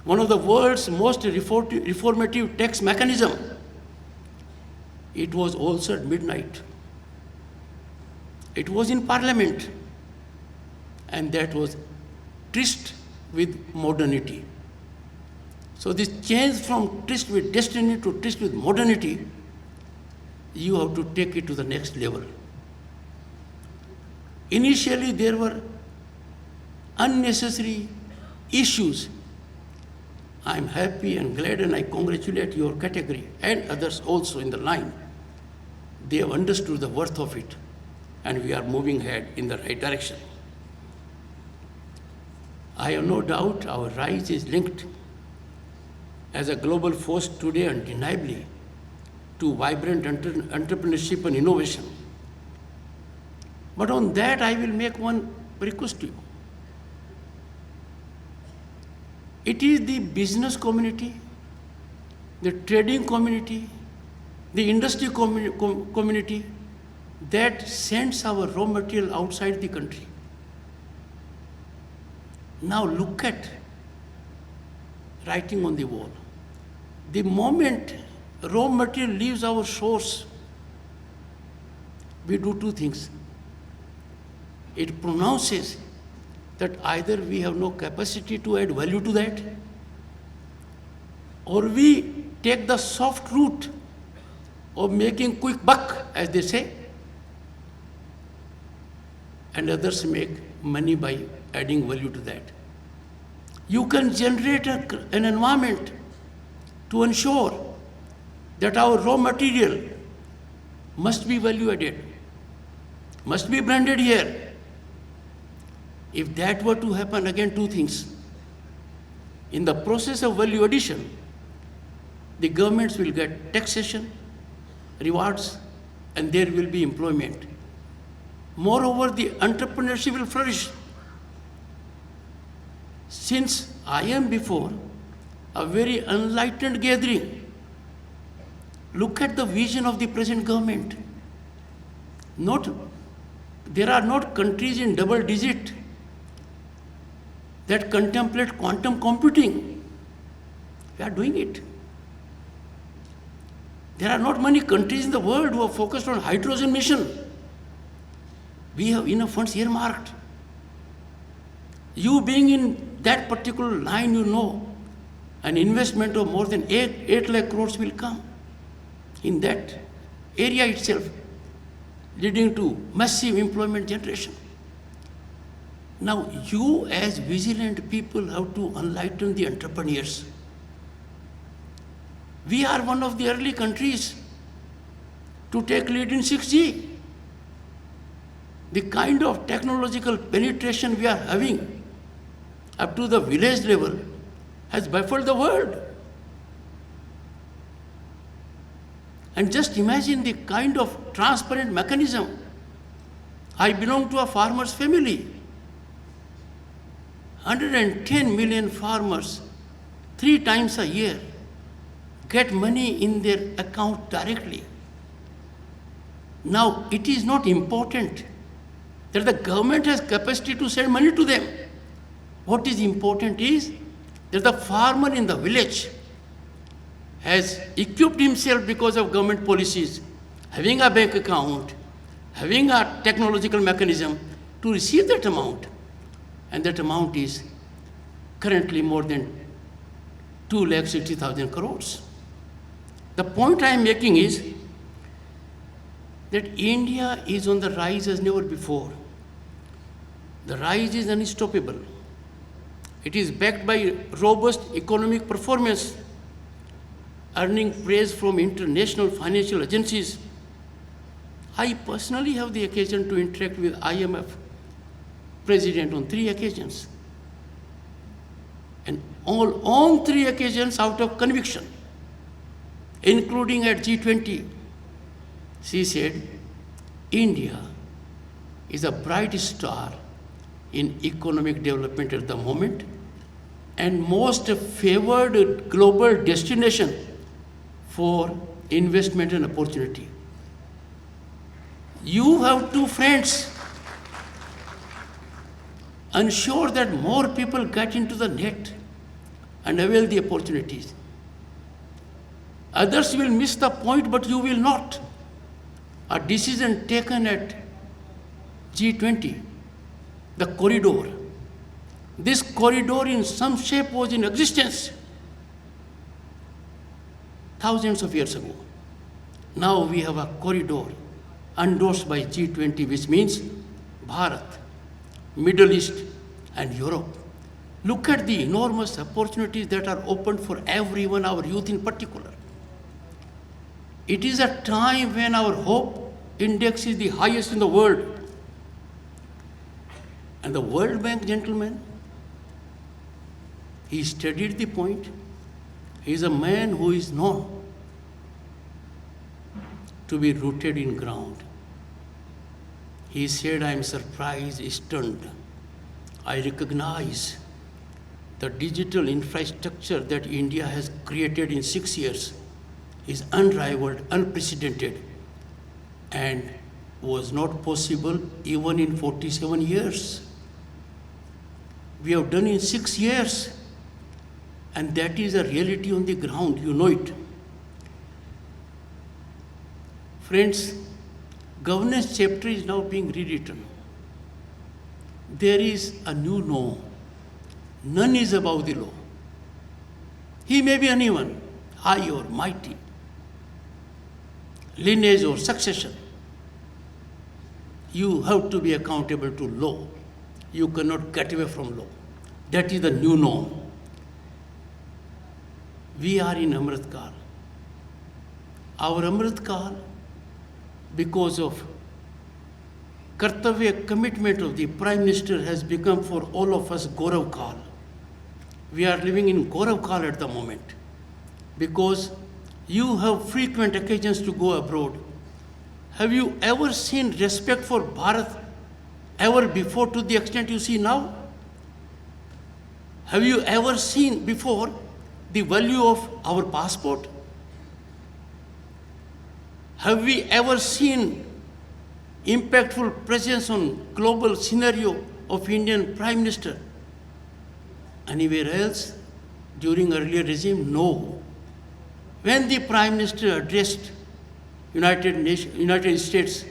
one of the world's most reformative tax mechanism, it was also at midnight. It was in Parliament, and that was tryst with modernity. So this change from tryst with destiny to tryst with modernity, you have to take it to the next level. Initially, there were unnecessary issues. I am happy and glad, and I congratulate your category and others also in the line. They have understood the worth of it, and we are moving ahead in the right direction. I have no doubt our rise is linked as a global force today undeniably to vibrant entrepreneurship and innovation. But on that, I will make one request to you. It is the business community, the trading community, the industry community that sends our raw material outside the country. Now look at writing on the wall. The moment raw material leaves our shores, we do two things. It pronounces that either we have no capacity to add value to that, or we take the soft route of making quick buck, as they say, and others make money by adding value to that. You can generate an environment to ensure that our raw material must be value added, must be branded here. If that were to happen, again, two things. In the process of value addition, the governments will get taxation, rewards, and there will be employment. Moreover, the entrepreneurship will flourish. Since I am before a very enlightened gathering, look at the vision of the present government. There are not countries in double digit that contemplate quantum computing. We are doing it. There are not many countries in the world who are focused on hydrogen mission. We have enough funds earmarked. You being in that particular line, you know, an investment of more than 8 lakh crores will come in that area itself, leading to massive employment generation. Now, you as vigilant people have to enlighten the entrepreneurs. We are one of the early countries to take lead in 6G. The kind of technological penetration we are having up to the village level has baffled the world. And just imagine the kind of transparent mechanism. I belong to a farmer's family. 110 million farmers, 3 times a year, get money in their account directly. Now, it is not important that the government has capacity to send money to them. What is important is that the farmer in the village has equipped himself because of government policies, having a bank account, having a technological mechanism to receive that amount. And that amount is currently more than 2,60,000 crores. The point I am making is that India is on the rise as never before. The rise is unstoppable. It is backed by robust economic performance, earning praise from international financial agencies. I personally have the occasion to interact with IMF president on 3 occasions. And on 3 occasions out of conviction, including at G20, she said, India is a bright star in economic development at the moment and most favored global destination for investment and opportunity. You have 2 friends. Ensure that more people get into the net and avail the opportunities. Others will miss the point, but you will not. A decision taken at G20, the corridor. This corridor in some shape was in existence thousands of years ago. Now we have a corridor endorsed by G20, which means Bharat, Middle East, and Europe. Look at the enormous opportunities that are opened for everyone, our youth in particular. It is a time when our hope index is the highest in the world. And the World Bank gentleman, he studied the point. He is a man who is known to be rooted in ground. He said, I am surprised, stunned. I recognize the digital infrastructure that India has created in 6 years is unrivaled, unprecedented, and was not possible even in 47 years. We have done in 6 years, and that is a reality on the ground, you know it. Friends, governance chapter is now being rewritten. There is a new law. None is above the law. He may be anyone, high or mighty, lineage or succession. You have to be accountable to law. You cannot get away from law. That is the new norm. We are in Amrit Kal. Our Amrit Kal, because of Kartavya commitment of the Prime Minister, has become for all of us Gaurav Kal. We are living in Gaurav Kal at the moment because you have frequent occasions to go abroad. Have you ever seen respect for Bharat ever before to the extent you see now? Have you ever seen before the value of our passport? Have we ever seen impactful presence on global scenario of Indian Prime Minister? Anywhere else during earlier regime? No. When the Prime Minister addressed United States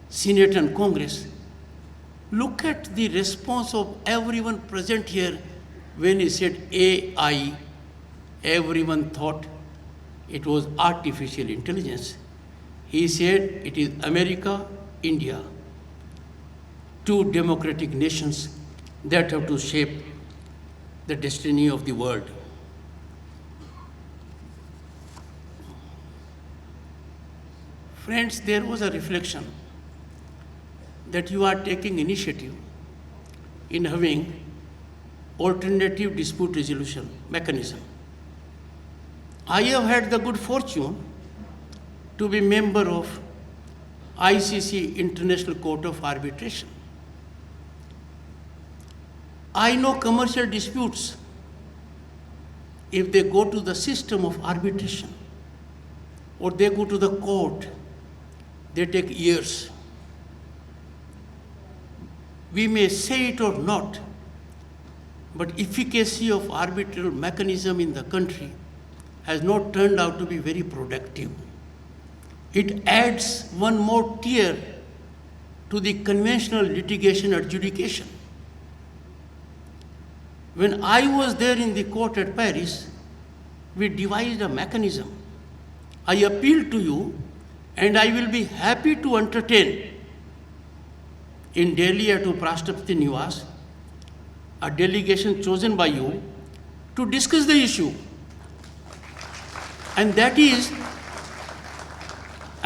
Senate and Congress, look at the response of everyone present here when he said AI. Everyone thought it was artificial intelligence. He said it is America, India, 2 democratic nations that have to shape the destiny of the world. Friends, there was a reflection that you are taking initiative in having alternative dispute resolution mechanism. I have had the good fortune to be member of ICC International Court of Arbitration. I know commercial disputes, if they go to the system of arbitration or they go to the court, they take years. We may say it or not, but efficacy of arbitral mechanism in the country has not turned out to be very productive. It adds one more tier to the conventional litigation adjudication. When I was there in the court at Paris, we devised a mechanism. I appeal to you, and I will be happy to entertain in Delhi at Uprashtrapati Niwas a delegation chosen by you to discuss the issue, and that is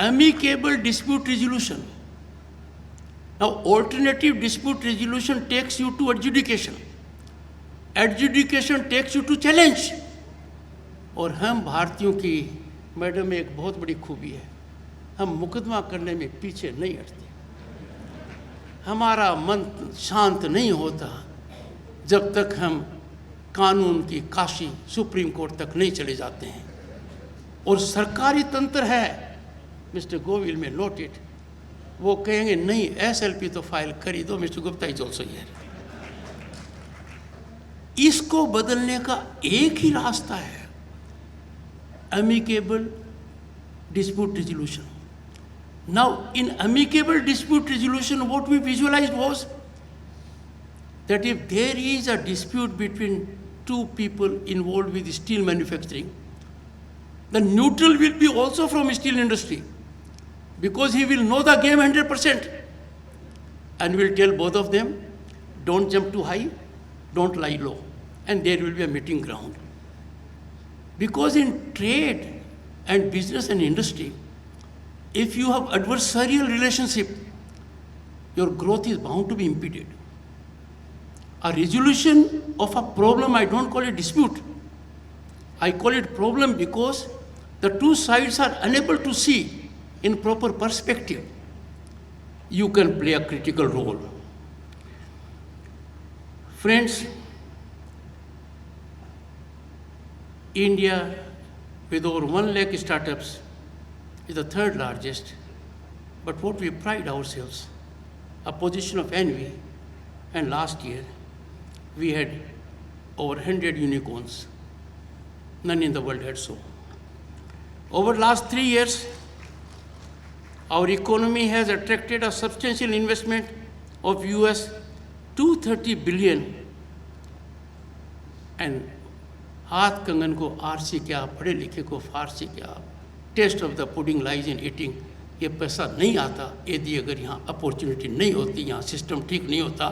amicable dispute resolution. Now, alternative dispute resolution takes you to adjudication. Adjudication takes you to challenge. और हम भारतीयों की madam में एक बहुत बड़ी खूबी है, हम मुकदमा करने में पीछे नहीं हटते। हमारा मन शांत नहीं होता जब तक हम कानून की काशी सुप्रीम कोर्ट तक नहीं चले जाते हैं। और सरकारी तंत्र है, मिस्टर गोविल में नोट इट, वो कहेंगे नहीं SLP तो फाइल कर ही दो, mister Gupta is also here. इसको बदलने का एक ही रास्ता है, amicable dispute resolution. Now, in amicable dispute resolution, what we visualized was that if there is a dispute between two people involved with steel manufacturing, the neutral will be also from steel industry, because he will know the game 100% and will tell both of them, don't jump too high, don't lie low, and there will be a meeting ground. Because in trade and business and industry, if you have adversarial relationship, your growth is bound to be impeded. A resolution of a problem, I don't call it dispute. I call it problem because the two sides are unable to see in proper perspective. You can play a critical role. Friends, India, with over 1 lakh startups, is the third largest, but what we pride ourselves, a position of envy, and last year we had over 100 unicorns. None in the world had so. Over the last 3 years, our economy has attracted a substantial investment of US 230 billion, and हाथ कंगन को RC क्या, पढ़े लिखे को फारसी क्या, taste of the pudding lies in eating, ये पैसा नहीं आता यदि अगर यहाँ अपॉर्चुनिटी नहीं होती, यहाँ सिस्टम ठीक नहीं होता,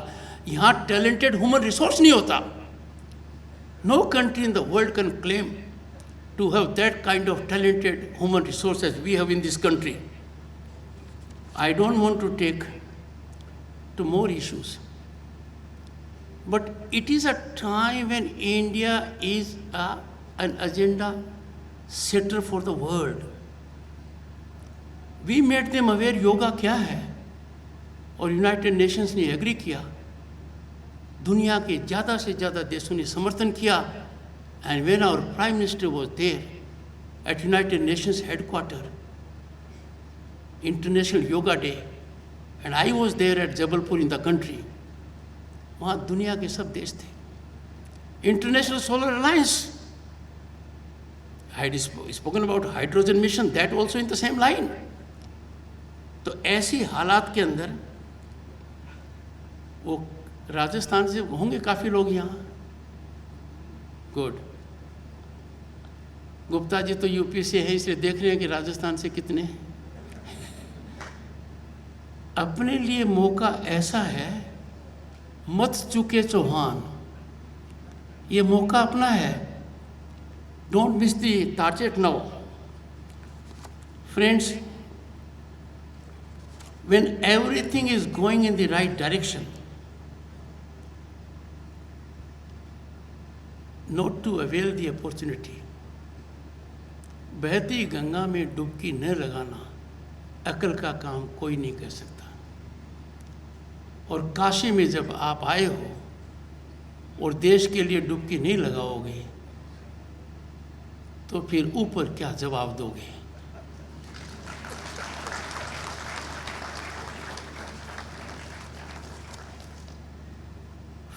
यहाँ टैलेंटेड ह्यूमन रिसोर्स नहीं होता। No country in the world can claim to have that kind of talented human resource as we have in this country. I don't want to take two more issues, but it is a time when India is an agenda setter for the world. We made them aware yoga क्या है, और United Nations ने agree किया, दुनिया के ज़्यादा से ज़्यादा देशों ने समर्थन किया। And when our Prime Minister was there at United Nations headquarters, International Yoga Day, and I was there at Jabalpur in the country, वहाँ दुनिया के सब देश थे। International solar alliance, I had spoken about hydrogen mission, that also in the same line. तो ऐसी हालात के अंदर वो राजस्थान से होंगे काफ़ी लोग यहाँ, गुड। गुप्ता जी तो यूपी से है, इसलिए देख रहे हैं कि राजस्थान से कितने हैं। अपने लिए मौका ऐसा है, मत चुके चौहान, ये मौका अपना है। Don't miss the target now. Friends, when everything is going in the right direction, not to avail the opportunity, बहती गंगा में डुबकी न लगाना अकल का काम कोई नहीं कर सकता। और काशी में जब आप आए हो और देश के लिए डुबकी नहीं लगाओगे तो फिर ऊपर क्या जवाब दोगे?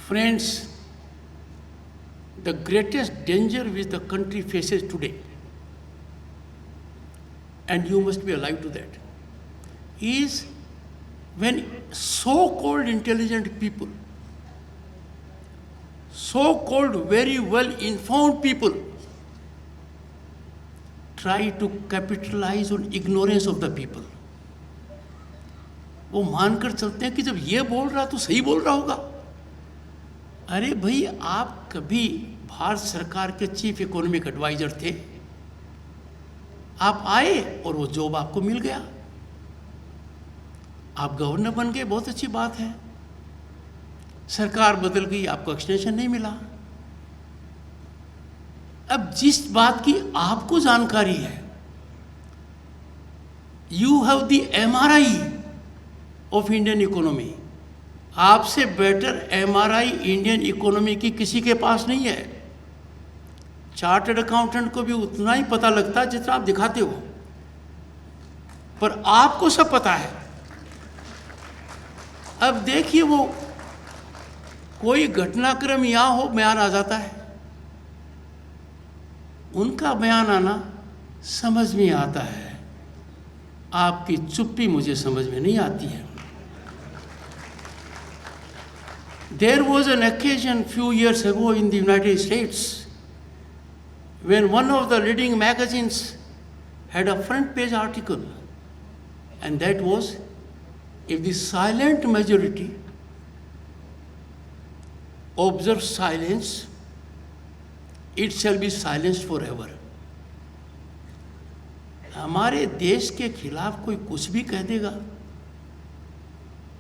Friends, the greatest danger which the country faces today, and you must be alive to that, is when so-called intelligent people, so-called very well-informed people, try to capitalize on ignorance of the people. वो मानकर चलते हैं कि जब ये बोल रहा तो सही बोल रहा होगा, अरे भाई, आप कभी भारत सरकार के चीफ इकोनॉमिक एडवाइजर थे, आप आए और वो जॉब आपको मिल गया, आप गवर्नर बन गए, बहुत अच्छी बात है। सरकार बदल गई, आपको एक्सटेंशन नहीं मिला। अब जिस बात की आपको जानकारी है, you have the MRI of Indian economy, आपसे बेटर MRI इंडियन इकोनॉमी की किसी के पास नहीं है। चार्टर्ड अकाउंटेंट को भी उतना ही पता लगता है जितना आप दिखाते हो, पर आपको सब पता है। अब देखिए, वो कोई घटनाक्रम यहाँ हो, बयान आ जाता है, उनका बयान आना समझ में आता है, आपकी चुप्पी मुझे समझ में नहीं आती है। There was an occasion few years ago in the United States when one of the leading magazines had a front page article, and that was, if the silent majority observes silence, it shall be silenced forever. हमारे देश के खिलाफ कोई कुछ भी कह देगा,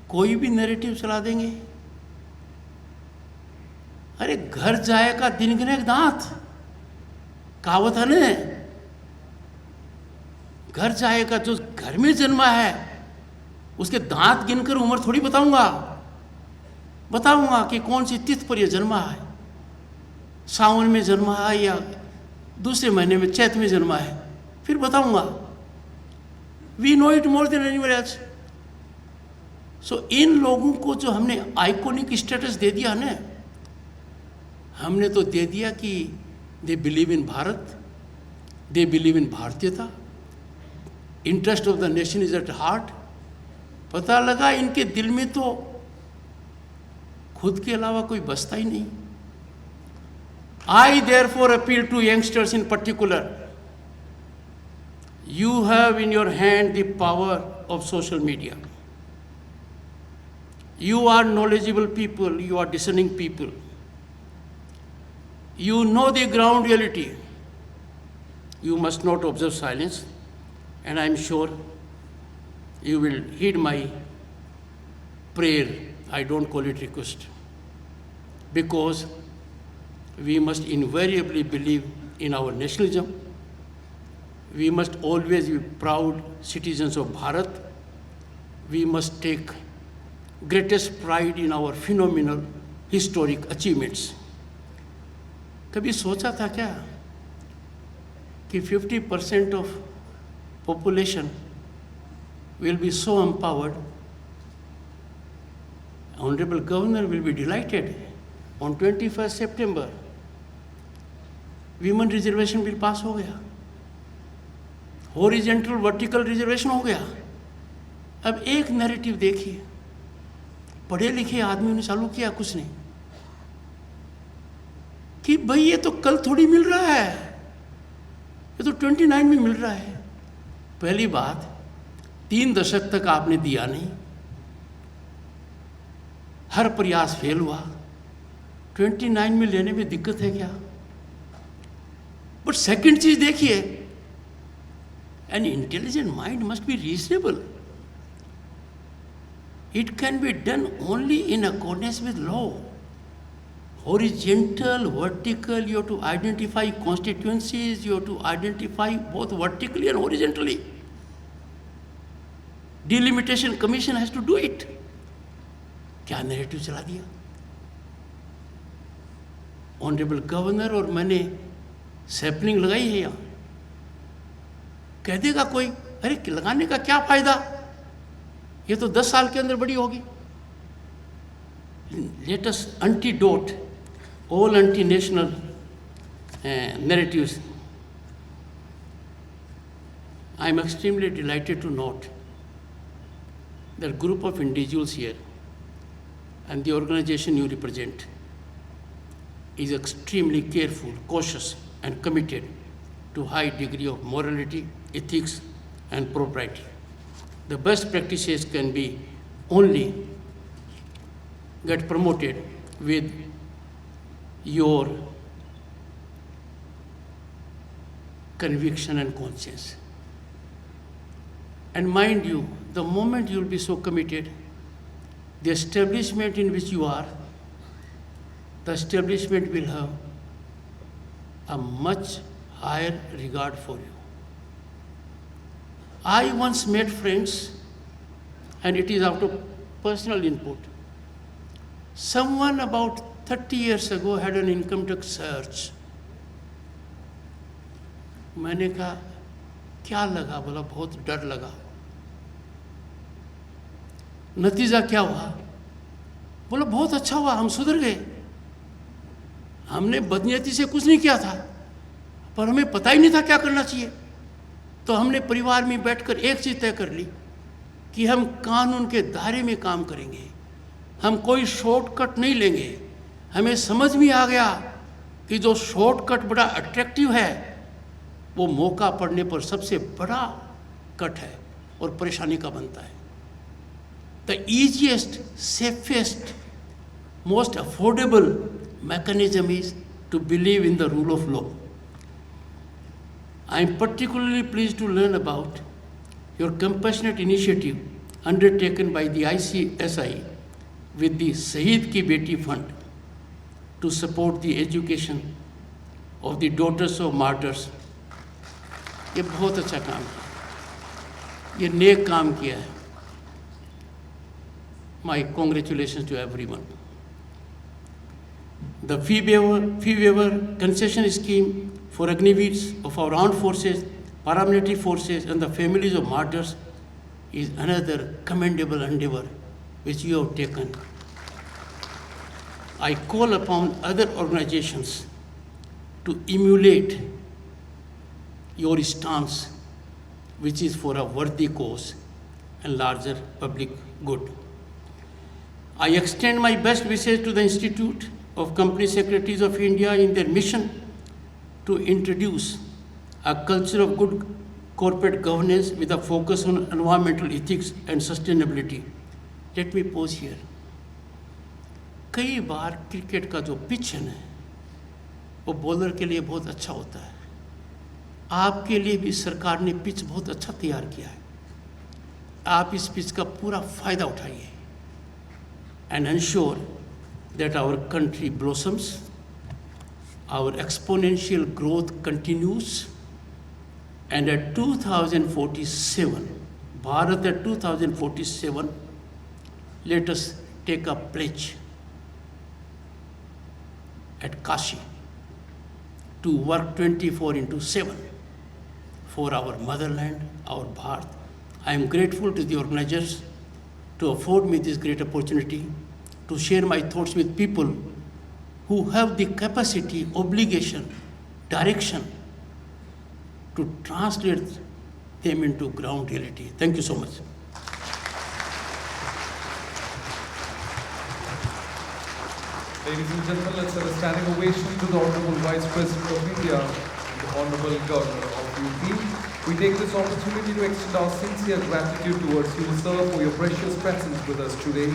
कोई भी नैरेटिव चला देंगे। अरे घर जाएगा दिन गिने दांत, कहावत है ना, घर जाएगा, जो घर में जन्मा है उसके दांत गिनकर उम्र थोड़ी बताऊंगा कि कौन सी तिथि पर यह जन्मा है, सावन में जन्मा है या दूसरे महीने में चैत में जन्मा है, फिर बताऊंगा। We know it more than anyone else. So इन लोगों को जो हमने आइकॉनिक स्टेटस दे दिया ना, हमने तो दे दिया कि they believe in Bharat, they believe in भारतीयता, interest of the nation is at heart. पता लगा इनके दिल में तो खुद के अलावा कोई बसता ही नहीं। I therefore appeal to youngsters in particular. You have in your hand the power of social media. You are knowledgeable people, you are discerning people. You know the ground reality. You must not observe silence, and I am sure you will heed my prayer. I don't call it request, because we must invariably believe in our nationalism. We must always be proud citizens of Bharat. We must take greatest pride in our phenomenal historic achievements. कभी सोचा था क्या कि 50% of population will be so empowered? Honorable Governor will be delighted. On 21st September, women reservation bill पास हो गया, horizontal vertical reservation हो गया। अब एक नैरेटिव देखिए, पढ़े लिखे आदमियों ने चालू किया कुछ नहीं कि भाई ये तो कल थोड़ी मिल रहा है, ये तो 29 में मिल रहा है। पहली बात, 3 दशक तक आपने दिया नहीं, हर प्रयास फेल हुआ। 29 में लेने में दिक्कत है क्या? बट सेकंड चीज देखिए, an intelligent mind must be reasonable. It can be done only in accordance with law. Horizontal, vertical, you have to identify constituencies, you have to identify both vertically and horizontally. Delimitation Commission has to do it. क्या narrative चला दिया honourable governor, और मैंने sapling लगाई है यहाँ. कह देगा कोई, अरे लगाने का क्या फायदा, ये तो 10 साल के अंदर बड़ी होगी. Let us antidote all anti-national narratives. I am extremely delighted to note that group of individuals here and the organization you represent is extremely careful, cautious and committed to high degree of morality, ethics and propriety. The best practices can be only get promoted with your conviction and conscience. And mind you, the moment you will be so committed, the establishment in which you are, the establishment will have a much higher regard for you. I once made friends, and it is out of personal input. Someone about 30 years ago had an income tax search. मैंने कहा क्या लगा? बोला बहुत डर लगा। नतीजा क्या हुआ? बोला बहुत अच्छा हुआ, हम सुधर गए। हमने बदनीयती से कुछ नहीं किया था, पर हमें पता ही नहीं था क्या करना चाहिए। तो हमने परिवार में बैठकर एक चीज तय कर ली कि हम कानून के दायरे में काम करेंगे, हम कोई शॉर्टकट नहीं लेंगे। हमें समझ में आ गया कि जो शॉर्टकट बड़ा अट्रैक्टिव है, वो मौका पड़ने पर सबसे बड़ा कट है और परेशानी का बनता है। The easiest, safest, most affordable mechanism is to believe in the rule of law. I am particularly pleased to learn about your compassionate initiative undertaken by the ICSI with the Shaheed Ki Beti Fund to support the education of the daughters of martyrs. ये बहुत अच्छा काम है, ये नेक काम किया है। My congratulations to everyone. The fee waiver concession scheme for agnivees of our armed forces, paramilitary forces, and the families of martyrs is another commendable endeavor which you have taken. I call upon other organizations to emulate your stance, which is for a worthy cause and larger public good. I extend my best wishes to the Institute of Company Secretaries of India in their mission to introduce a culture of good corporate governance with a focus on environmental ethics and sustainability. Let me pause here. कई बार cricket का जो pitch है वो bowler के लिए बहुत अच्छा होता है। आपके लिए भी सरकार ने पिच बहुत अच्छा तैयार किया है। आप इस पिच का पूरा फायदा उठाइए and ensure that our country blossoms, our exponential growth continues, and at 2047, Bharat at 2047, let us take a pledge at Kashi to work 24/7 for our motherland, our Bharat. I am grateful to the organizers to afford me this great opportunity to share my thoughts with people who have the capacity, obligation, direction to translate them into ground reality. Thank you so much.
Ladies and gentlemen, let's have a standing ovation to the Honorable Vice President of India, the Honorable Governor of UP. We take this opportunity to extend our sincere gratitude towards you, sir, for your precious presence with us today.